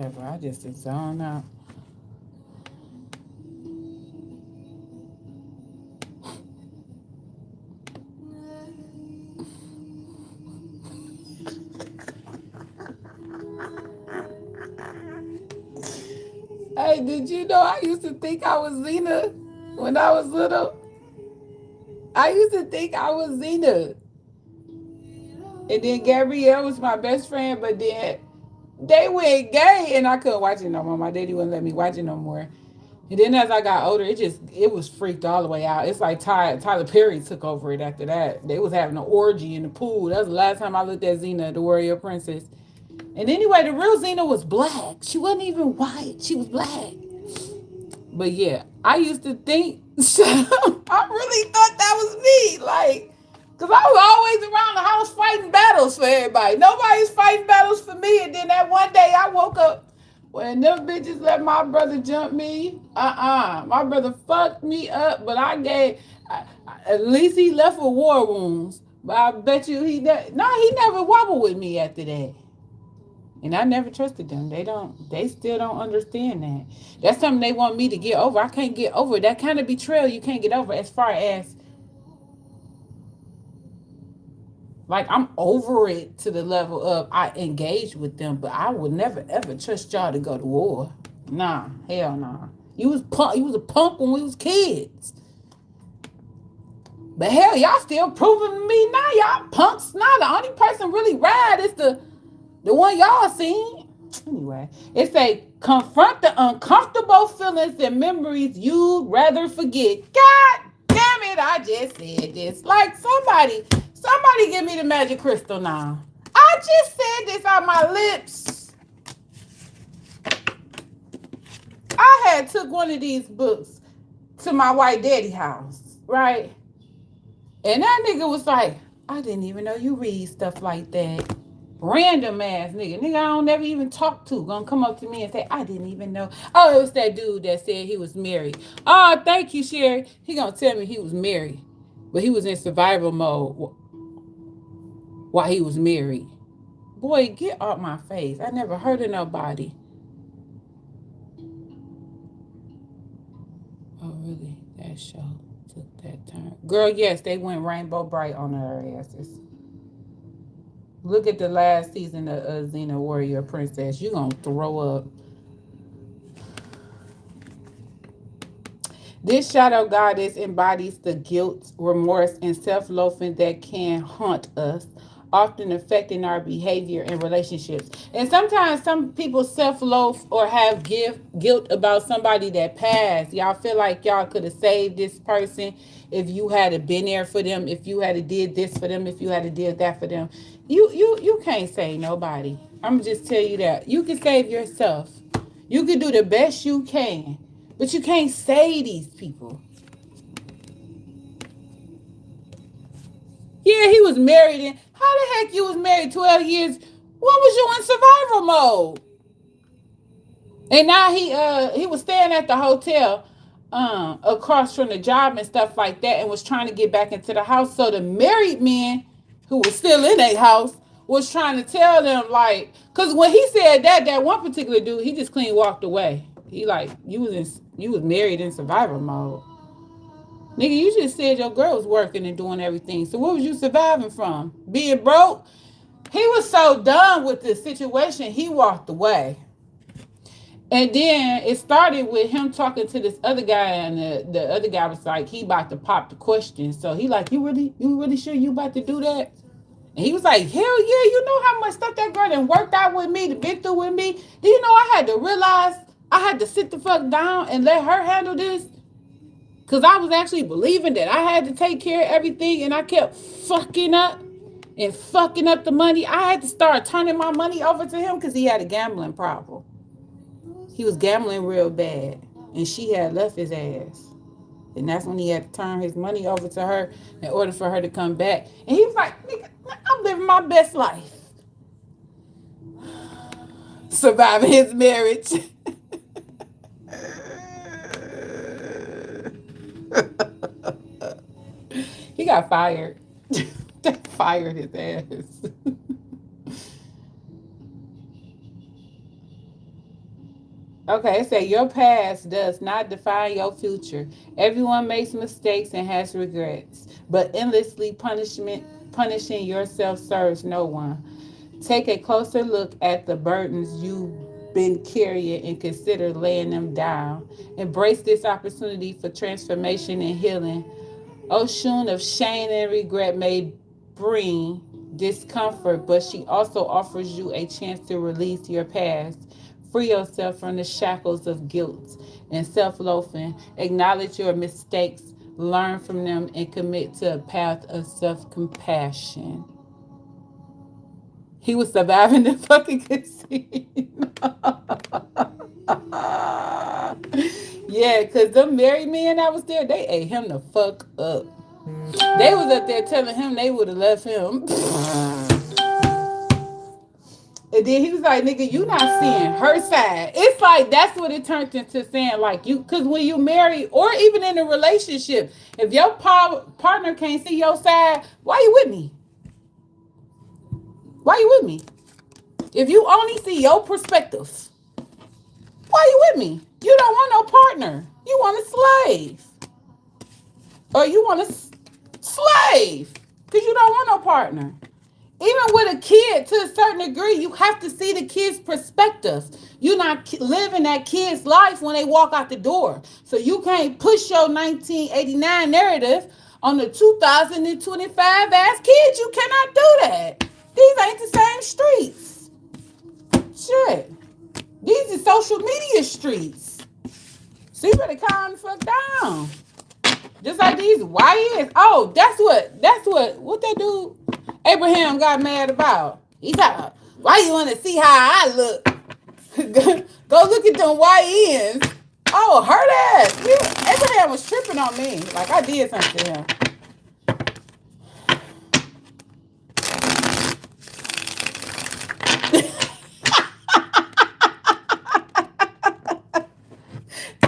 whatever. I just zone out. Hey, did you know I used to think I was Zena when I was little? I used to think I was Zena. And then Gabrielle was my best friend, but then they went gay and I couldn't watch it no more. My daddy wouldn't let me watch it no more. And then as I got older, it was freaked all the way out. It's like Tyler Perry took over it after that. They was having an orgy in the pool. That was the last time I looked at Xena, the Warrior Princess. And anyway, the real Xena was black. She wasn't even white. She was black. But yeah, I used to think, I really thought that was me. Like, because I was always around the house fighting battles for everybody. Nobody's fighting battles for me. And then that one day I woke up when them bitches let my brother jump me. My brother fucked me up, but at least he left with war wounds. But I bet you he never wobbled with me after that. And I never trusted them. They still don't understand that. That's something they want me to get over. I can't get over that kind of betrayal. You can't get over as far as like I'm over it to the level of I engage with them, but I would never ever trust y'all to go to war. Nah, hell nah. You was a punk when we was kids. But hell, y'all still proving to me now. Y'all punks now. The only person really rad is the one y'all seen. Anyway, it say confront the uncomfortable feelings and memories you'd rather forget. God damn it, I just said this. Like somebody give me the magic crystal now. I just said this on my lips. I had took one of these books to my white daddy house, right? And that nigga was like, I didn't even know you read stuff like that. Random ass nigga. Nigga I don't never even talk to. Gonna come up to me and say, I didn't even know. Oh, it was that dude that said he was married. Oh, thank you, Sherry. He gonna tell me he was married. But he was in survival mode while he was married. Boy, get off my face. I never heard of nobody. Oh, really? That show took that turn. Girl, yes, they went rainbow bright on her asses. Look at the last season of Xena Warrior Princess. You gonna throw up. This shadow goddess embodies the guilt, remorse, and self-loathing that can haunt us, often affecting our behavior and relationships. And sometimes some people self-loathe or have guilt about somebody that passed. Y'all feel like y'all could have saved this person if you had been there for them, if you had did this for them, if you had did that for them. You can't save nobody. I'm just tell you that. You can save yourself. You can do the best you can. But you can't save these people. Yeah, he was married. And how the heck you was married 12 years? What was you in survival mode? And now he was staying at the hotel across from the job and stuff like that and was trying to get back into the house. So the married men who was still in a house was trying to tell them like, because when he said that one particular dude, he just clean walked away. He like, you was married in survival mode. Nigga, you just said your girl was working and doing everything. So what was you surviving from? Being broke? He was so done with the situation, he walked away. And then it started with him talking to this other guy, and the other guy was like, he about to pop the question. So he like, you really sure you about to do that? And he was like, hell yeah, you know how much stuff that girl done worked out with me, been through with me? Do you know I had to realize I had to sit the fuck down and let her handle this? Because I was actually believing that I had to take care of everything, and I kept fucking up and fucking up the money. I had to start turning my money over to him because he had a gambling problem. He was gambling real bad, and she had left his ass. And that's when he had to turn his money over to her in order for her to come back. And he was like, nigga, I'm living my best life. Surviving his marriage. He got fired. They fired his ass. Okay, it say your past does not define your future. Everyone makes mistakes and has regrets, but endlessly punishing yourself serves no one. Take a closer look at the burdens you've been carrying and consider laying them down. Embrace this opportunity for transformation and healing. Oshun of shame and regret may bring discomfort, but she also offers you a chance to release your past. Free yourself from the shackles of guilt and self loathing. Acknowledge your mistakes, learn from them, and commit to a path of self compassion. He was surviving the fucking casino. Yeah, because them married men that was there, they ate him the fuck up. They was up there telling him they would have left him. And then he was like, nigga, you not seeing her side. It's like that's what it turned into saying, like you, because when you marry or even in a relationship, if your partner can't see your side, why you with me? Why you with me? If you only see your perspective, why you with me? You don't want no partner. You want a slave. Or you want a slave. Because you don't want no partner. Even with a kid, to a certain degree, you have to see the kid's perspective. You're not living that kid's life when they walk out the door. So you can't push your 1989 narrative on the 2025 ass kids. You cannot do that. These ain't the same streets. Shit. These are social media streets. So you better calm the fuck down. Just like these YNs. Oh, what that dude Abraham got mad about. He thought, why you want to see how I look? Go look at them YNs. Oh, her ass. Abraham was tripping on me. Like I did something to him.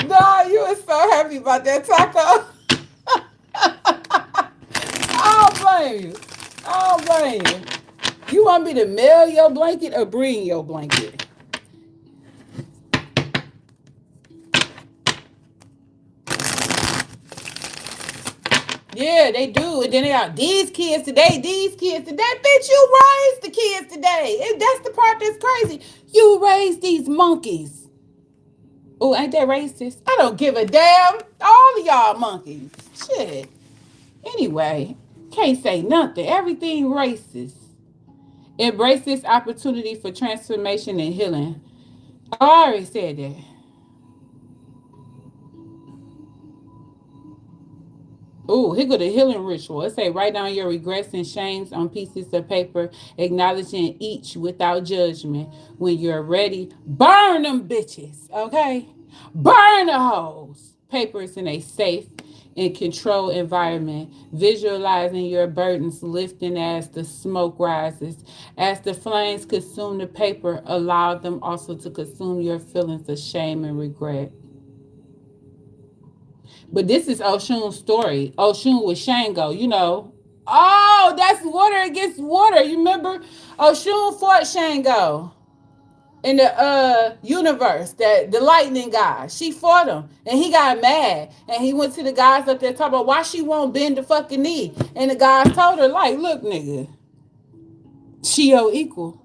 No, you were so happy about that taco. I don't blame you. I don't blame you. You want me to mail your blanket or bring your blanket? Yeah, they do. And then they are these kids today, these kids today. Bitch, you raised the kids today. And that's the part that's crazy. You raised these monkeys. Oh, ain't that racist? I don't give a damn. All of y'all monkeys. Shit. Anyway, can't say nothing. Everything racist. Embrace this opportunity for transformation and healing. I already said that. Ooh, here go the healing ritual. It say write down your regrets and shames on pieces of paper, acknowledging each without judgment. When you're ready, burn them bitches, okay? Burn the hoes. Paper is in a safe and controlled environment, visualizing your burdens lifting as the smoke rises. As the flames consume the paper, allow them also to consume your feelings of shame and regret. But this is Oshun's story. Oshun with Shango, you know. Oh, that's water against water. You remember? Oshun fought Shango in the universe, that the lightning guy. She fought him. And he got mad. And he went to the guys up there talking about why she won't bend the fucking knee. And the guys told her, like, look, nigga, she your equal.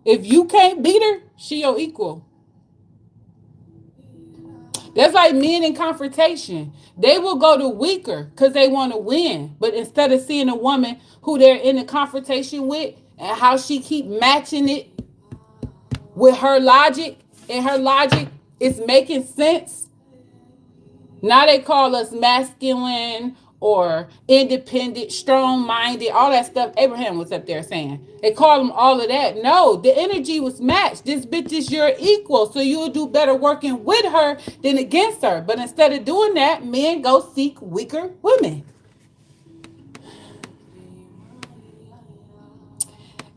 If you can't beat her, she your equal. That's like men in confrontation. They will go to weaker because they want to win. But instead of seeing a woman who they're in a confrontation with and how she keep matching it with her logic, and her logic is making sense, now they call us masculine or independent, strong-minded, all that stuff Abraham was up there saying. They call them all of that. No, the energy was matched. This bitch is your equal, so you'll do better working with her than against her. But instead of doing that, men go seek weaker women.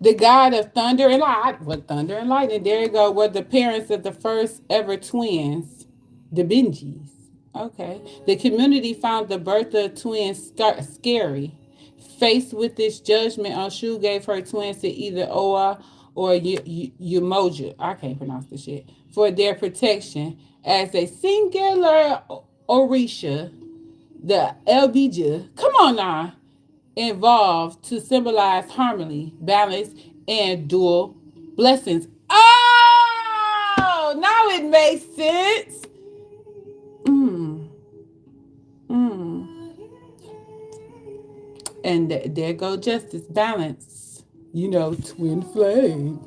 The god of thunder and light, what thunder and lightning? There you go. Were the parents of the first ever twins, the Benjis. Okay. The community found the birth of twins scary. Faced with this judgment, Anshu gave her twins to either Oa or Umoja, I can't pronounce this shit, for their protection as a singular Orisha, the Elbija, come on now, involved to symbolize harmony, balance, and dual blessings. Oh, now it makes sense. Mm, mm. And there go justice, balance. You know, twin flame.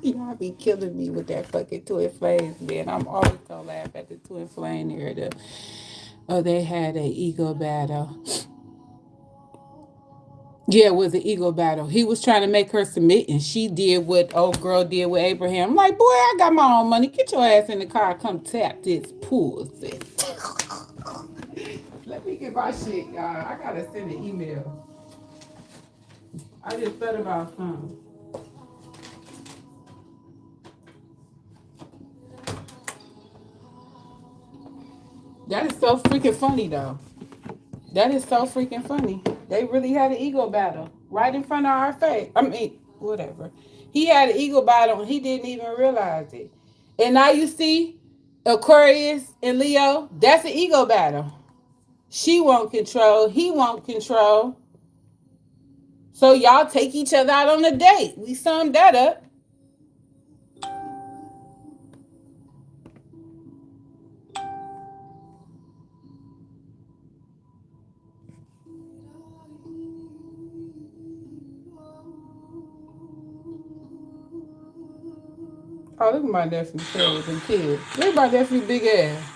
Y'all be killing me with that fucking twin flames, man. I'm always gonna laugh at the twin flame narrative. Oh, they had an ego battle. Yeah, it was an ego battle. He was trying to make her submit, and she did what old girl did with Abraham. I'm like, boy, I got my own money. Get your ass in the car. Come tap this pussy. Let me get my shit, y'all. I gotta send an email. I just thought about something. That is so freaking funny, though. That is so freaking funny. They really had an ego battle right in front of our face. I mean, whatever. He had an ego battle and he didn't even realize it. And now you see Aquarius and Leo, that's an ego battle. She won't control, he won't control. So y'all take each other out on a date. We summed that up. Oh, look at my nephew Terry and kid. Look at my nephew big ass.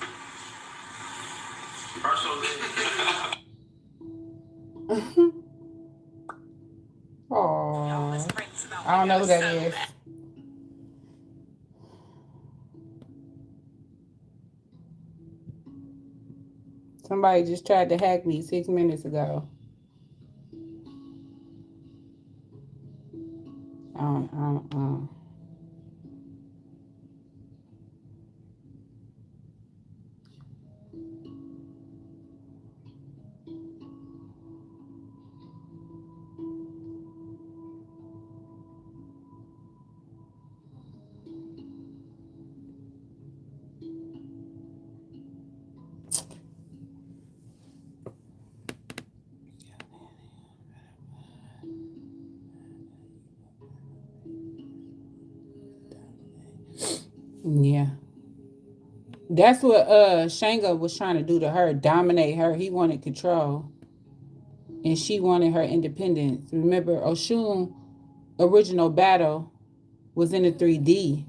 Oh, I don't know who that is. Somebody just tried to hack me 6 minutes ago. Uh, uh, uh. Yeah. That's what Shanga was trying to do to her, dominate her. He wanted control. And she wanted her independence. Remember, Oshun original battle was in the 3D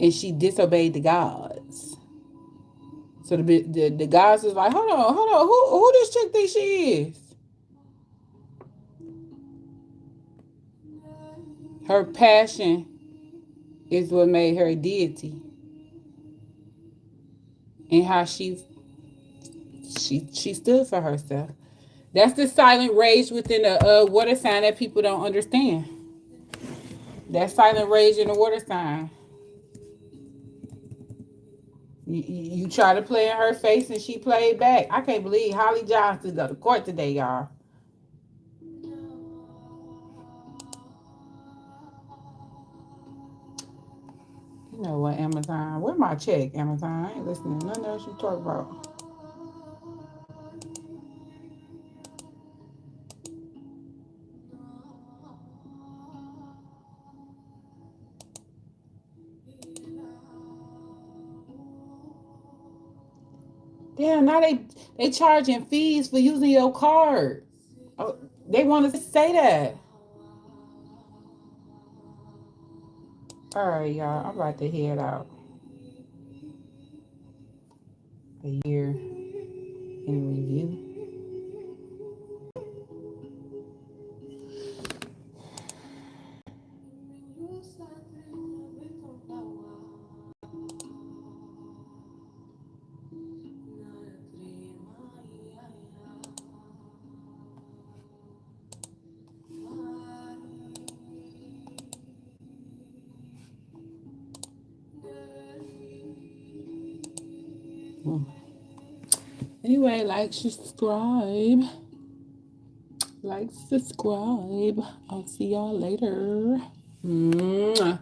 and she disobeyed the gods. So the gods was like, hold on, who this chick think she is? Her passion is what made her a deity. And how she stood for herself. That's the silent rage within the water sign that people don't understand. That silent rage in the water sign. You try to play in her face and she played back. I can't believe Holly Johnson go to court today, y'all. You know what, Amazon? Where my check, Amazon? I ain't listening to nothing else you talk about. Damn, now they charging fees for using your card. Oh, they want to say that. All right, y'all. I'm about to head out. A year in review. Anyway, like, subscribe. Like, subscribe. I'll see y'all later. Mwah.